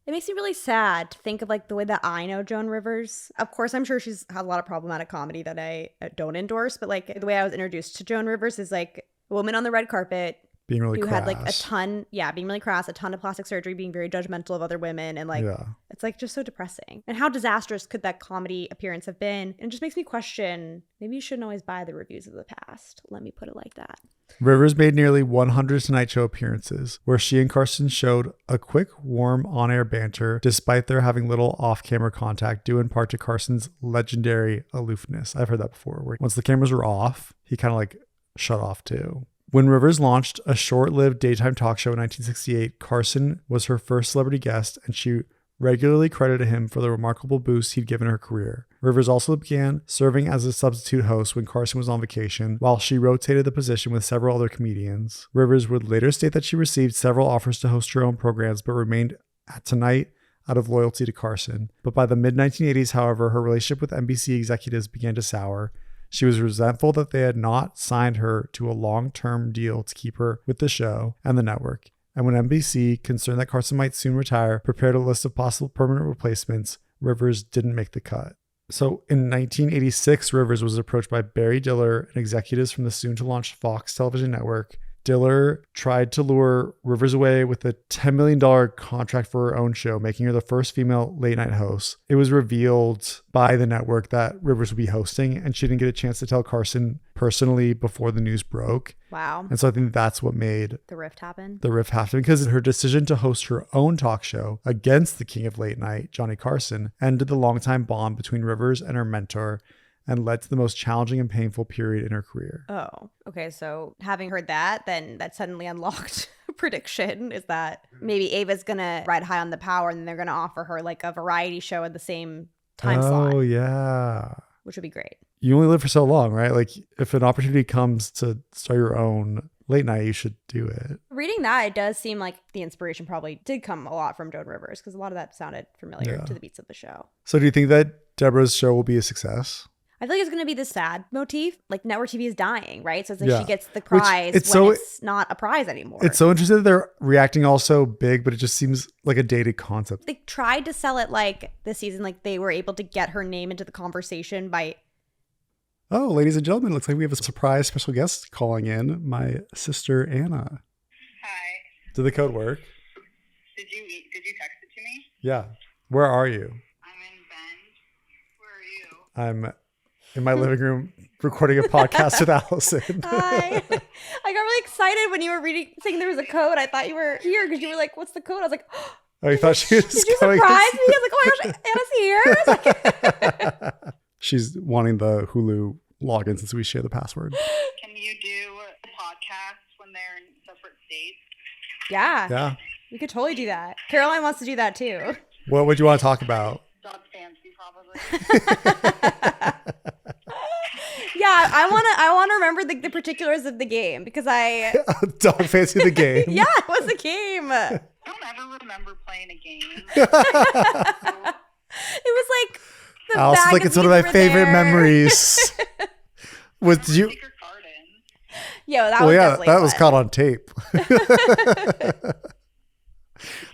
it makes me really sad to think of like the way that I know Joan Rivers. Of course, I'm sure she's had a lot of problematic comedy that I don't endorse, but like the way I was introduced to Joan Rivers is like a woman on the red carpet being really who crass. had like being really crass, a ton of plastic surgery, being very judgmental of other women, and like it's like just so depressing. And how disastrous could that comedy appearance have been? And it just makes me question, maybe you shouldn't always buy the reviews of the past. Let me put it like that. Rivers made nearly 100 Tonight Show appearances, where she and Carson showed a quick, warm, on-air banter, despite their having little off-camera contact, due in part to Carson's legendary aloofness. I've heard that before, where once the cameras were off, he kind of like shut off too. When Rivers launched a short-lived daytime talk show in 1968, Carson was her first celebrity guest, and she regularly credited him for the remarkable boost he'd given her career. Rivers also began serving as a substitute host when Carson was on vacation, while she rotated the position with several other comedians. Rivers would later state that she received several offers to host her own programs, but remained at Tonight out of loyalty to Carson. But by the mid-1980s, however, her relationship with NBC executives began to sour. She was resentful that they had not signed her to a long-term deal to keep her with the show and the network. And when NBC, concerned that Carson might soon retire, prepared a list of possible permanent replacements, Rivers didn't make the cut. So in 1986, Rivers was approached by Barry Diller and executives from the soon-to-launch Fox television network. Diller tried to lure Rivers away with a $10 million contract for her own show, making her the first female late-night host. It was revealed by the network that Rivers would be hosting, and she didn't get a chance to tell Carson personally before the news broke. Wow. And so I think that's what made the rift happen. Because her decision to host her own talk show against the king of late night, Johnny Carson, ended the longtime bond between Rivers and her mentor, and led to the most challenging and painful period in her career. Oh, okay. So having heard that, then that suddenly unlocked a prediction is that maybe Ava's going to ride high on the power, and then they're going to offer her like a variety show at the same time slot. Oh, yeah. Which would be great. You only live for so long, right? Like if an opportunity comes to start your own late night, you should do it. Reading that, it does seem like the inspiration probably did come a lot from Joan Rivers, because a lot of that sounded familiar to the beats of the show. So do you think that Deborah's show will be a success? I feel like it's going to be the sad motif. Like network TV is dying, right? So it's like she gets the prize it's not a prize anymore. It's so interesting that they're reacting all so big, but it just seems like a dated concept. They tried to sell it like this season, like they were able to get her name into the conversation by... Oh, ladies and gentlemen, looks like we have a surprise special guest calling in, my sister Anna. Hi. Did the code work? Did you text it to me? Yeah. Where are you? I'm in Bend. Where are you? I'm in my living room recording a podcast with Allison. Hi. I got really excited when you were saying there was a code. I thought you were here because you were like, what's the code? I was like, oh, you thought she was Did you surprise me? I was like, oh my gosh, Anna's here. She's wanting the Hulu login since we share the password. Can you do a podcast when they're in separate states? Yeah. We could totally do that. Caroline wants to do that too. What would you want to talk about? Dog fancy, probably. Yeah, I want to remember the particulars of the game because I... Dog fancy the game? Yeah, what's the game? I don't ever remember playing a game. It was like... Allison's like, it's one of my favorite memories. Did you? Yo, that was definitely that fun. was caught on tape.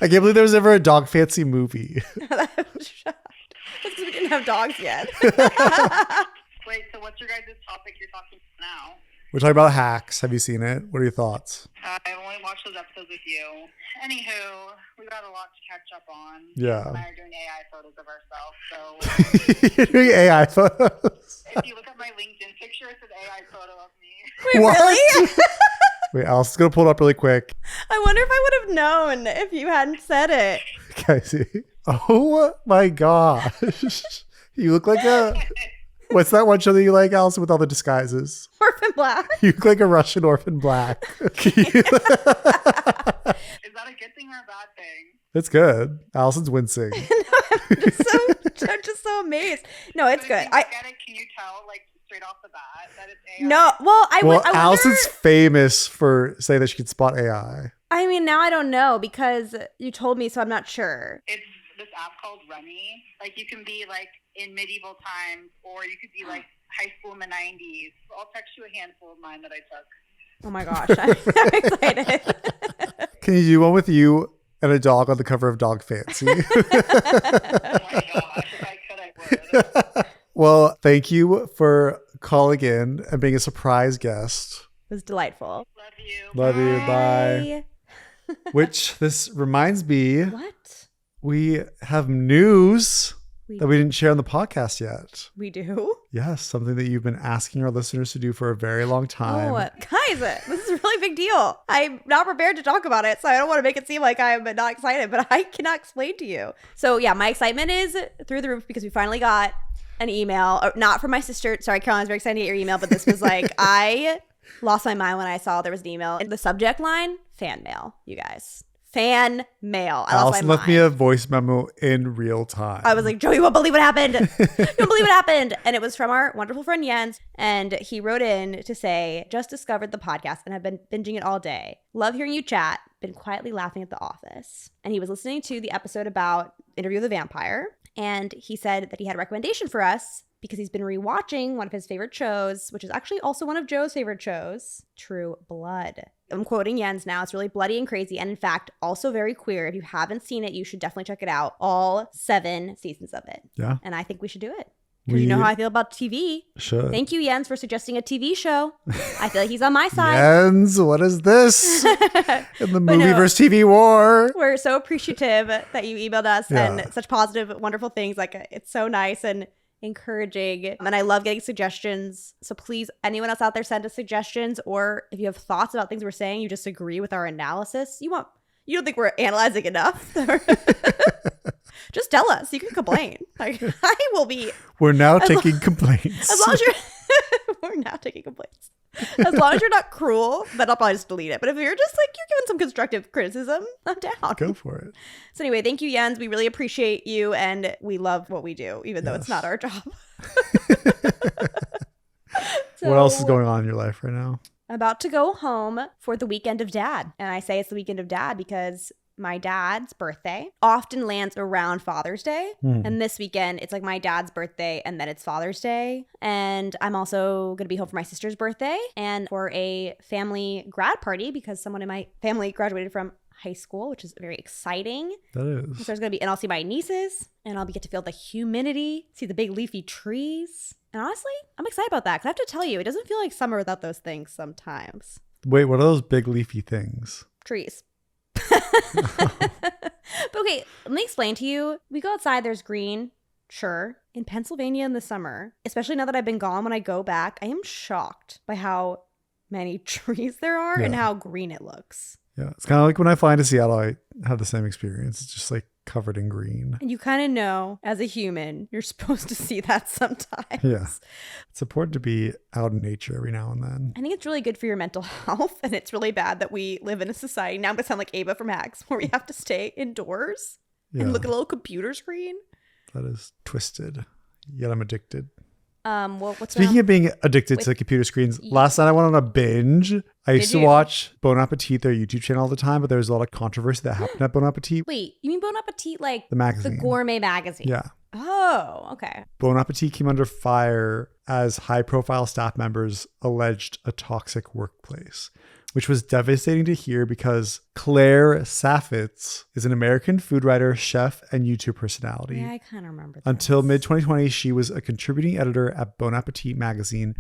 I can't believe there was ever a dog fancy movie. That's because we didn't have dogs yet. Wait, so what's your guys' topic you're talking about now? We're talking about Hacks. Have you seen it? What are your thoughts? I only watched those episodes with you. Anywho, we got a lot to catch up on. Yeah. And I are doing AI photos of ourselves, so You're doing AI photos. if you look at my LinkedIn picture, it's an AI photo of me. Wait, What? really? Wait, Allison's going to pull it up really quick. I wonder if I would have known if you hadn't said it. Okay, see. Oh my gosh. You look like a... What's that one show that you like, Allison, with all the disguises? Orphan Black. You look like a Russian orphan black. Is that a good thing or a bad thing? It's good. Allison's wincing. I'm just so amazed. No, it's But if good. you look at it, can you tell, like, straight off the bat that it's AI? No, well, I Well, wonder. Allison's famous for saying that she can spot AI. I mean, now I don't know because you told me, so I'm not sure. It's this app called Rummy. Like, you can be, like, in medieval times, or you could be, like, high school in the 90s. I'll text you a handful of mine that I took. Oh my gosh, I'm excited. Can you do one with you and a dog on the cover of Dog Fancy? Oh my gosh, if I could, I would. Well, thank you for calling in and being a surprise guest. It was delightful. Love you. Love you. Bye. Which this reminds me, What? we have news We- that we didn't share on the podcast yet. We do? Yes, something that you've been asking our listeners to do for a very long time. Oh, guys, this is a really big deal. I'm not prepared to talk about it, so I don't want to make it seem like I'm not excited, but I cannot explain to you. So yeah, my excitement is through the roof because we finally got an email, not from my sister. Sorry, Caroline, I was very excited to get your email, but this was like, I lost my mind when I saw there was an email. In the subject line, fan mail, you guys. Fan mail. I lost Allison my left mind. me a voice memo in real time. I was like, Joe, you won't believe what happened. You won't believe what happened. And it was from our wonderful friend Jens. And he wrote in to say, just discovered the podcast and have been binging it all day. Love hearing you chat. Been quietly laughing at the office. And he was listening to the episode about Interview with a Vampire. And he said that he had a recommendation for us because he's been rewatching one of his favorite shows, which is actually also one of Joe's favorite shows, True Blood. I'm quoting Jens now. It's really bloody and crazy. And in fact, also very queer. If you haven't seen it, you should definitely check it out. All 7 seasons of it. Yeah. And I think we should do it. Because you know how I feel about TV. Should. Thank you, Jens, for suggesting a TV show. I feel like he's on my side. Jens, what is this? In the movie no. versus TV war. We're so appreciative that you emailed us Yeah. and such positive, wonderful things. Like, it's so nice and encouraging. And I love getting suggestions. So please, anyone else out there, send us suggestions. Or if you have thoughts about things we're saying, you disagree with our analysis, you don't think we're analyzing enough. Just tell us. You can complain. Like, I will be. We're now taking complaints. As long as you're. We're now taking complaints. As long as you're not cruel, then I'll probably just delete it. But if you're just like, you're giving some constructive criticism, I'm down. Go for it. So anyway, thank you, Jens. We really appreciate you, and we love what we do, even though it's Yes. not our job. What else is going on in your life right now? About to go home for the weekend of dad. And I say it's the weekend of dad because my dad's birthday often lands around Father's Day. And this weekend, it's like my dad's birthday and then it's Father's Day. And I'm also going to be home for my sister's birthday and for a family grad party because someone in my family graduated from high school, which is very exciting. That is. So there's going to be, and I'll see my nieces and I'll get to feel the humidity, see the big leafy trees. And honestly, I'm excited about that because I have to tell you, it doesn't feel like summer without those things sometimes. Wait, what are those big leafy things? Trees. But okay, let me explain to you. We go outside, there's green. Sure. In Pennsylvania in the summer, especially now that I've been gone, when I go back, I am shocked by how many trees there are and Yeah. how green it looks. Yeah, it's kind of like when I fly into Seattle, I have the same experience. It's just like covered in green. And you kind of know, as a human, you're supposed to see that sometimes. Yeah. It's important to be out in nature every now and then. I think it's really good for your mental health, and it's really bad that we live in a society, now I'm going to sound like Ava from Hacks, where we have to stay indoors Yeah, and look at a little computer screen. that is twisted. Yet I'm addicted. What's Speaking of being addicted to computer screens, last night I went on a binge. I used to you? watch Bon Appetit, their YouTube channel, all the time, but there was a lot of controversy that happened at Bon Appetit, Wait, you mean Bon Appetit, like the magazine. the gourmet magazine? Yeah. Oh, okay. Bon Appetit came under fire as high-profile staff members alleged a toxic workplace, which was devastating to hear because Claire Saffitz is an American food writer, chef, and YouTube personality. Yeah, I kind of remember that. Until mid-2020, she was a contributing editor at Bon Appetit magazine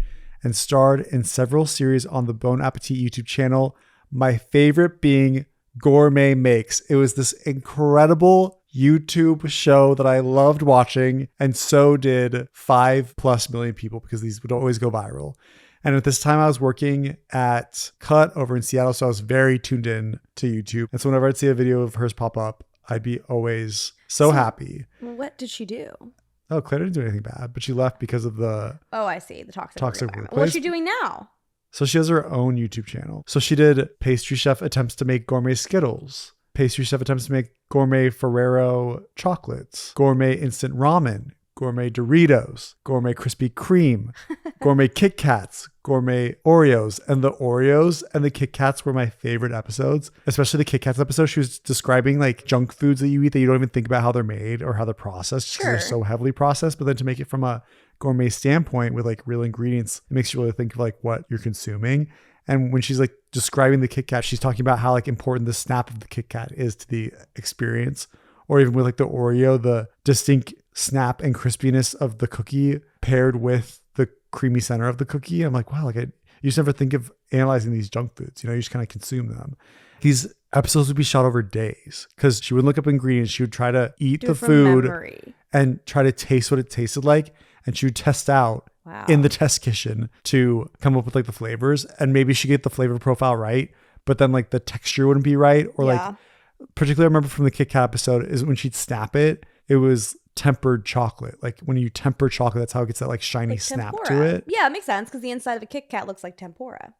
and starred in several series on the Bon Appetit YouTube channel. My favorite being Gourmet Makes. It was this incredible YouTube show that I loved watching, and so did 5+ million people because these would always go viral. And at this time I was working at Cut over in Seattle, so I was very tuned in to YouTube. And so whenever I'd see a video of hers pop up, I'd be always so happy. What did she do? Oh, Claire didn't do anything bad, but she left because of the Oh, I see. The toxic workplace. What's she doing now? So she has her own YouTube channel. So she did pastry chef attempts to make gourmet Skittles, pastry chef attempts to make gourmet Ferrero chocolates, gourmet instant ramen, gourmet Doritos, gourmet Krispy Kreme, gourmet Kit Kats, gourmet Oreos. And the Oreos and the Kit Kats were my favorite episodes, especially the Kit Kats episode. She was describing like junk foods that you eat that you don't even think about how they're made or how they're processed because they're so heavily processed. But then to make it from a gourmet standpoint with like real ingredients, it makes you really think of like what you're consuming. And when she's like describing the Kit Kat, she's talking about how like important the snap of the Kit Kat is to the experience. Or even with like the Oreo, the distinct snap and crispiness of the cookie paired with the creamy center of the cookie. I'm like, wow, like you just never think of analyzing these junk foods, you know, you just kind of consume them. These episodes would be shot over days because she would look up ingredients. She would try to eat the food and try to taste what it tasted like. And she would test out in the test kitchen to come up with like the flavors. And maybe she get the flavor profile right, but then like the texture wouldn't be right. Or like, particularly I remember from the Kit Kat episode is when she'd snap it, it was tempered chocolate. Like when you temper chocolate, that's how it gets that like shiny like snap to it. Yeah, it makes sense because the inside of a Kit Kat looks like tempura.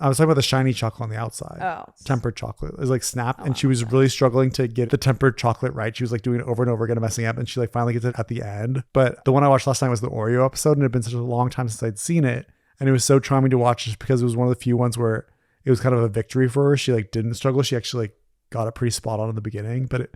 I was talking about the shiny chocolate on the outside. Oh. Tempered chocolate. It was like snapped. And she was really struggling to get the tempered chocolate right. She was like doing it over and over again, messing up. And she like finally gets it at the end. But the one I watched last night was the Oreo episode. And it had been such a long time since I'd seen it. And it was so charming to watch just because it was one of the few ones where it was kind of a victory for her. She like didn't struggle. She actually like got it pretty spot on in the beginning. But it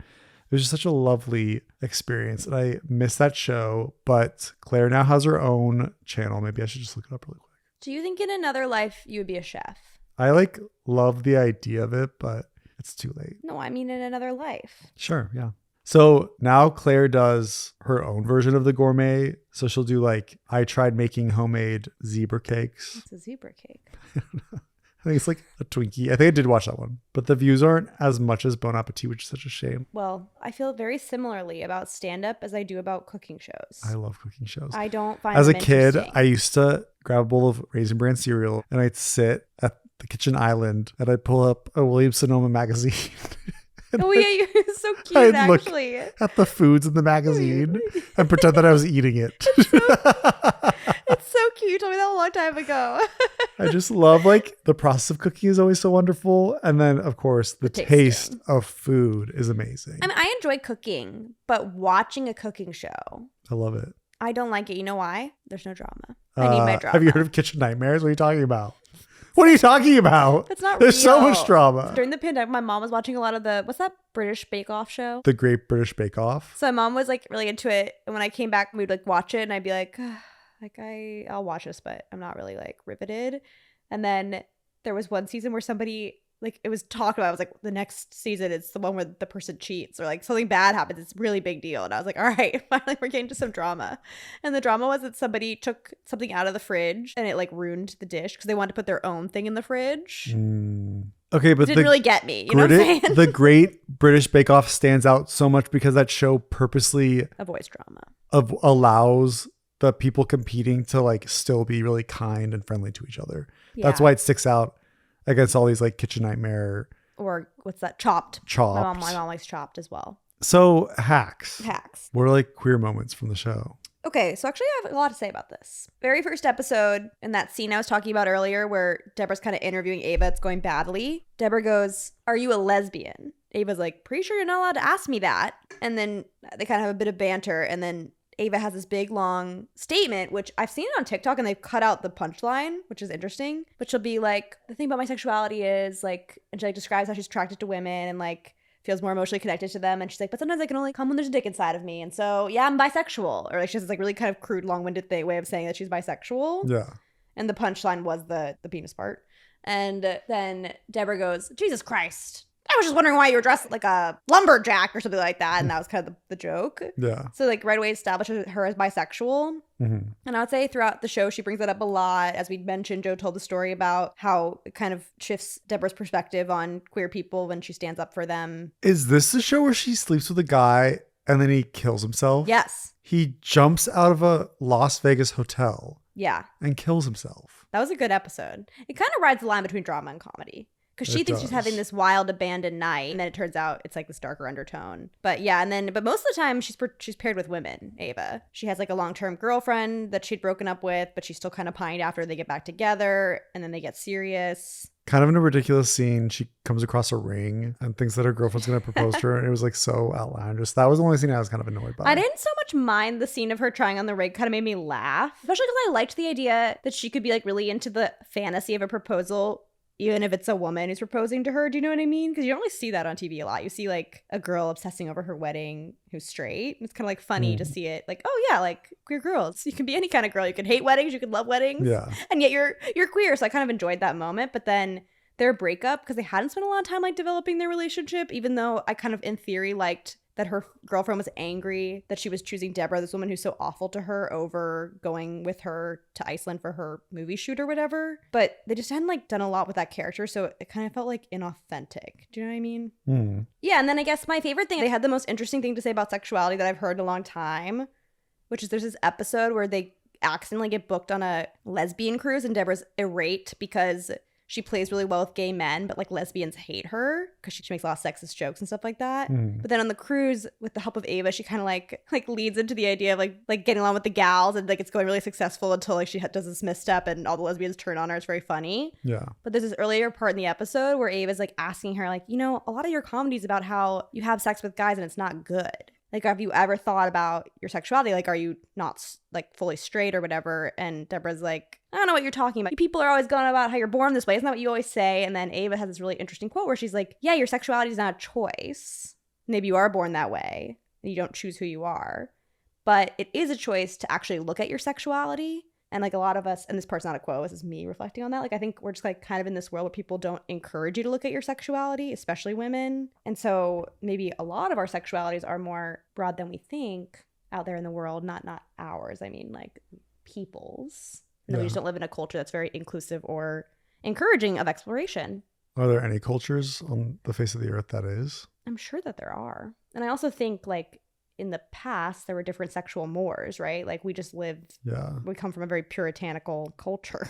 was just such a lovely experience. And I miss that show. But Claire now has her own channel. Maybe I should just look it up really quick. Do you think in another life you would be a chef? I like love the idea of it, but it's too late. No, I mean in another life. Sure, yeah. So now Claire does her own version of the gourmet. So she'll do like, I tried making homemade zebra cakes. What's a zebra cake? I think it's like a Twinkie. I think I did watch that one. But the views aren't as much as Bon Appetit, which is such a shame. Well, I feel very similarly about stand-up as I do about cooking shows. I love cooking shows. I don't find As them a kid, interesting. I used to grab a bowl of Raisin Bran cereal and I'd sit at the kitchen island and I'd pull up a Williams-Sonoma magazine. Oh yeah, you're so cute actually. Look at the foods in the magazine and pretend that I was eating it. It's so cute. You told me that a long time ago. I just love like the process of cooking is always so wonderful. And then of course the taste of food is amazing. I mean, I enjoy cooking, but watching a cooking show, I love it. I don't like it. You know why? There's no drama. I need my drama. Have you heard of Kitchen Nightmares? What are you talking about? What are you talking about? That's not There's real. so much drama. During the pandemic, my mom was watching a lot of what's that British Bake Off show? The Great British Bake Off. So my mom was like really into it. And when I came back, we'd like watch it and I'd be like I'll watch this, but I'm not really like riveted. And then there was one season where somebody like it was talked about. I was like, the next season it's the one where the person cheats or like something bad happens. It's a really big deal. And I was like, all right, finally we're getting to some drama. And the drama was that somebody took something out of the fridge and it like ruined the dish because they wanted to put their own thing in the fridge. Okay, but it didn't really get me. You know what I'm saying? The Great British Bake Off stands out so much because that show purposely avoids drama. Allows the people competing to like still be really kind and friendly to each other. Yeah. That's why it sticks out against all these like Kitchen Nightmare. Or what's that? Chopped. My mom likes Chopped as well. So hacks. What are like queer moments from the show? Okay, so actually I have a lot to say about this. Very first episode, in that scene I was talking about earlier where Deborah's kind of interviewing Ava, it's going badly. Deborah goes, "Are you a lesbian?" Ava's like, "Pretty sure you're not allowed to ask me that." And then they kind of have a bit of banter, and then Ava has this big long statement, which I've seen it on TikTok and they've cut out the punchline, which is interesting. But she'll be like, the thing about my sexuality is like, and she like describes how she's attracted to women and like feels more emotionally connected to them. And she's like, but sometimes I can only come when there's a dick inside of me. And so, yeah, I'm bisexual. Or like she has this like really kind of crude, long-winded way of saying that she's bisexual. Yeah. And the punchline was the penis part. And then Deborah goes, "Jesus Christ." I was just wondering why you were dressed like a lumberjack or something like that. And that was kind of the joke. Yeah. So like right away establishes her as bisexual. Mm-hmm. And I would say throughout the show, she brings that up a lot. As we mentioned, Joe told the story about how it kind of shifts Deborah's perspective on queer people when she stands up for them. Is this the show where she sleeps with a guy and then he kills himself? Yes. He jumps out of a Las Vegas hotel. Yeah. And kills himself. That was a good episode. It kind of rides the line between drama and comedy. Because she thinks she's having this wild abandoned night, and then it turns out it's like this darker undertone. But yeah, but most of the time she's paired with women, Ava. She has like a long-term girlfriend that she'd broken up with, but she's still kind of pined after they get back together, and then they get serious. Kind of in a ridiculous scene, she comes across a ring and thinks that her girlfriend's going to propose to her, and it was like so outlandish. That was the only scene I was kind of annoyed by. I didn't so much mind the scene of her trying on the ring. Kind of made me laugh, especially because I liked the idea that she could be like really into the fantasy of a proposal, even if it's a woman who's proposing to her. Do you know what I mean? Because you don't really see that on TV a lot. You see like a girl obsessing over her wedding who's straight. It's kind of like funny to see it like, oh yeah, like queer girls. You can be any kind of girl. You can hate weddings. You can love weddings. Yeah. And yet you're queer. So I kind of enjoyed that moment. But then their breakup, because they hadn't spent a lot of time like developing their relationship, even though I kind of in theory liked that her girlfriend was angry that she was choosing Deborah, this woman who's so awful to her, over going with her to Iceland for her movie shoot or whatever. But they just hadn't like done a lot with that character, so it kind of felt like inauthentic. Do you know what I mean? Mm. Yeah, and then I guess my favorite thing, they had the most interesting thing to say about sexuality that I've heard in a long time, which is there's this episode where they accidentally get booked on a lesbian cruise and Deborah's irate because she plays really well with gay men, but like lesbians hate her because she makes a lot of sexist jokes and stuff like that. But then on the cruise, with the help of Ava, she kind of like leads into the idea of like getting along with the gals, and like it's going really successful until like she does this misstep and all the lesbians turn on her. It's very funny. Yeah. But there's this earlier part in the episode where Ava's like asking her like, you know, a lot of your comedy is about how you have sex with guys and it's not good. Like, have you ever thought about your sexuality? Like, are you not like fully straight or whatever? And Deborah's like, I don't know what you're talking about. People are always going about how you're born this way. Isn't that what you always say? And then Ava has this really interesting quote where she's like, yeah, your sexuality is not a choice. Maybe you are born that way and you don't choose who you are. But it is a choice to actually look at your sexuality. And like a lot of us, and this part's not a quote, this is me reflecting on that. Like I think we're just like kind of in this world where people don't encourage you to look at your sexuality, especially women. And so maybe a lot of our sexualities are more broad than we think out there in the world, not ours. I mean like people's. And we just don't live in a culture that's very inclusive or encouraging of exploration. Are there any cultures on the face of the earth that is? I'm sure that there are. And I also think like in the past, there were different sexual mores, right? Like we just lived, we come from a very puritanical culture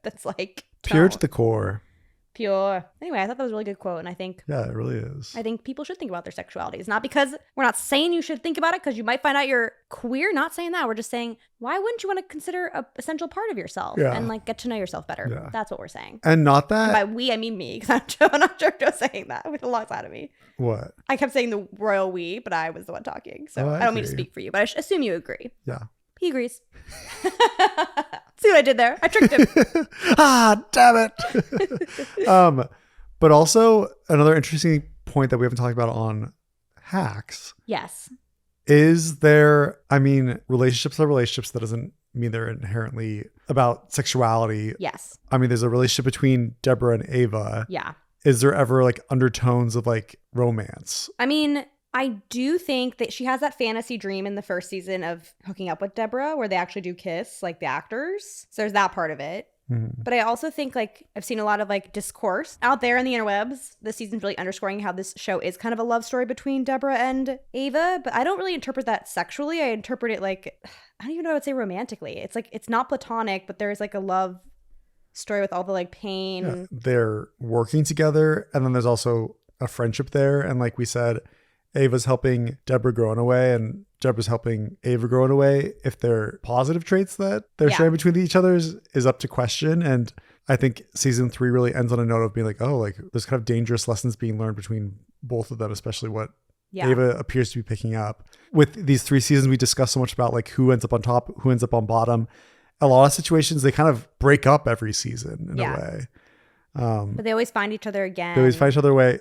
that's like pure to the core. Pure. Anyway, I thought that was a really good quote. And I think, yeah, it really is. I think people should think about their sexualities. Not because we're not saying you should think about it because you might find out you're queer. Not saying that. We're just saying, why wouldn't you want to consider an essential part of yourself and like get to know yourself better? Yeah. That's what we're saying. And not that. And by we, I mean me, because I'm not sure Joe's saying that with alongside of me. What? I kept saying the royal we, but I was the one talking. So I don't mean to speak for you, but I assume you agree. Yeah. He agrees. See what I did there? I tricked him. Damn it. But also another interesting point that we haven't talked about on Hacks. Yes. Is there, I mean, relationships are relationships. That doesn't mean they're inherently about sexuality. Yes. I mean, there's a relationship between Deborah and Ava. Yeah. Is there ever like undertones of like romance? I mean, I do think that she has that fantasy dream in the first season of hooking up with Deborah where they actually do kiss, like the actors. So there's that part of it. Mm-hmm. But I also think like I've seen a lot of like discourse out there in the interwebs this season's really underscoring how this show is kind of a love story between Deborah and Ava, but I don't really interpret that sexually. I interpret it like, I don't even know what I would say romantically. It's like, it's not platonic, but there's like a love story with all the like pain. Yeah, they're working together, and then there's also a friendship there. And like we said, Ava's helping Deborah grow in a way, and Deborah's helping Ava grow in a way. If they're positive traits that they're sharing between each other is up to question. And I think season 3 really ends on a note of being like, oh, like there's kind of dangerous lessons being learned between both of them, especially what Ava appears to be picking up. With these 3 seasons, we discuss so much about like who ends up on top, who ends up on bottom. A lot of situations, they kind of break up every season in a way. But they always find each other again. They always find each other way.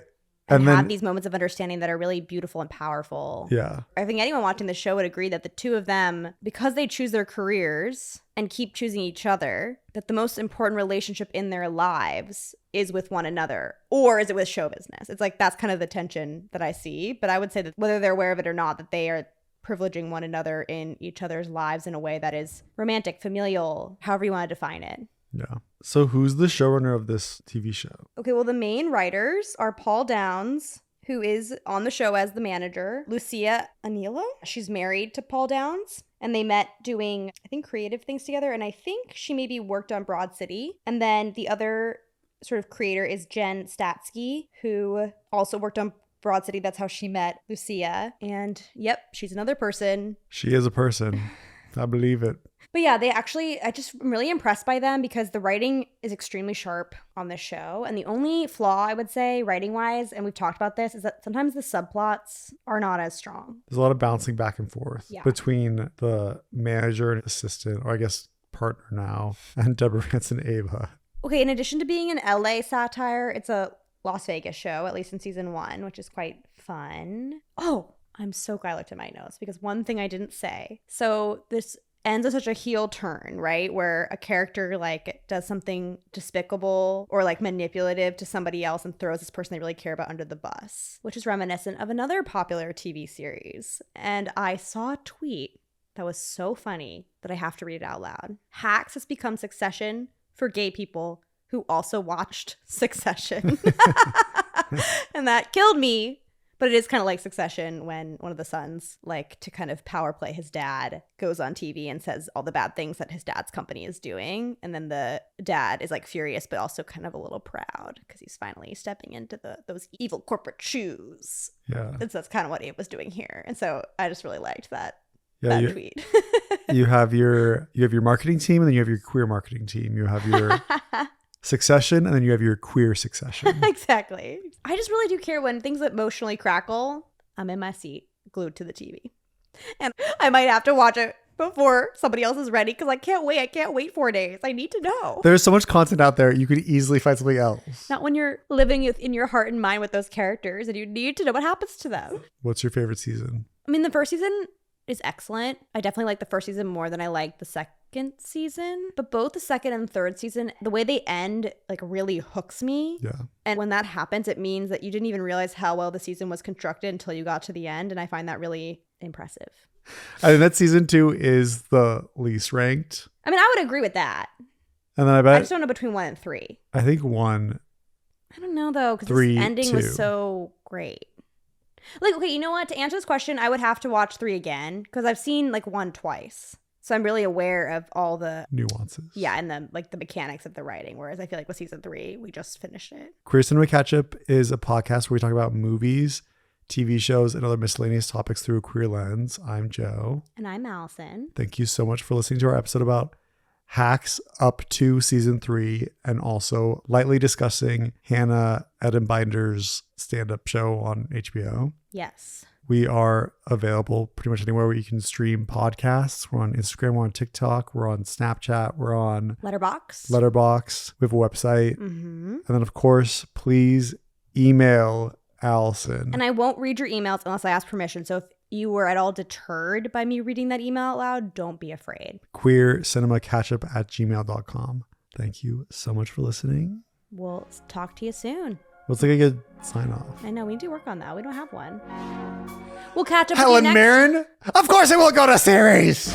and And have then- these moments of understanding that are really beautiful and powerful. Yeah. I think anyone watching the show would agree that the two of them, because they choose their careers and keep choosing each other, that the most important relationship in their lives is with one another, or is it with show business? It's like that's kind of the tension that I see. But I would say that whether they're aware of it or not, that they are privileging one another in each other's lives in a way that is romantic, familial, however you want to define it. Yeah. So who's the showrunner of this TV show? Okay, well, the main writers are Paul Downs, who is on the show as the manager, Lucia Aniello. She's married to Paul Downs, and they met doing, I think, creative things together, and I think she maybe worked on Broad City. And then the other sort of creator is Jen Statsky, who also worked on Broad City. That's how she met Lucia. And yep, she's another person. She is a person. I believe it. But yeah, I just am really impressed by them because the writing is extremely sharp on this show. And the only flaw I would say writing wise, and we've talked about this, is that sometimes the subplots are not as strong. There's a lot of bouncing back and forth Yeah. between the manager and assistant, or I guess partner now, and Deborah Vance and Ava. Okay, in addition to being an LA satire, it's a Las Vegas show, at least in season 1, which is quite fun. Oh, I'm so glad I looked at my notes because one thing I didn't say. So this ends with such a heel turn, right? Where a character like does something despicable or like manipulative to somebody else and throws this person they really care about under the bus, which is reminiscent of another popular TV series. And I saw a tweet that was so funny that I have to read it out loud. Hacks has become Succession for gay people who also watched Succession. And that killed me. But it is kind of like Succession when one of the sons, like to kind of power play his dad, goes on TV and says all the bad things that his dad's company is doing. And then the dad is like furious, but also kind of a little proud because he's finally stepping into those evil corporate shoes. Yeah. And so that's kind of what Abe was doing here. And so I just really liked that tweet. You have your marketing team, and then you have your queer marketing team. You have your Succession, and then you have your queer Succession. Exactly. I just really do care when things emotionally crackle. I'm in my seat, glued to the TV. And I might have to watch it before somebody else is ready because I can't wait. I can't wait 4 days. I need to know. There's so much content out there. You could easily find something else. Not when you're living in your heart and mind with those characters and you need to know what happens to them. What's your favorite season? I mean, the first season is excellent. I definitely like the first season more than I like the second season. But both the second and third season, the way they end like really hooks me. Yeah. And when that happens, it means that you didn't even realize how well the season was constructed until you got to the end. And I find that really impressive. I think that season 2 is the least ranked. I mean, I would agree with that. And then I I bet, just don't know between 1 and 3. I think 1. I don't know though, because 3, the ending 2. was so great. Like, okay, you know what? To answer this question, I would have to watch 3 again because I've seen like 1 twice. So I'm really aware of all the Nuances. yeah, and the like the mechanics of the writing. Whereas I feel like with season 3, we just finished it. Queer Cinema Catchup is a podcast where we talk about movies, TV shows, and other miscellaneous topics through a queer lens. I'm Joe. And I'm Allison. Thank you so much for listening to our episode about Hacks up to season 3, and also lightly discussing Hannah Einbinder's stand-up show on HBO. Yes. We are available pretty much anywhere where you can stream podcasts. We're on Instagram, we're on TikTok, we're on Snapchat, we're on Letterboxd. We have a website. Mm-hmm. And then, of course, please email Allison. And I won't read your emails unless I ask permission. So if you were at all deterred by me reading that email out loud, don't be afraid. queercinemacatchup@gmail.com. Thank you so much for listening. We'll talk to you soon. Let's take a good sign off. I know, we need to work on that. We don't have one. We'll catch up with you Helen next Mirren? Of course it will go to series!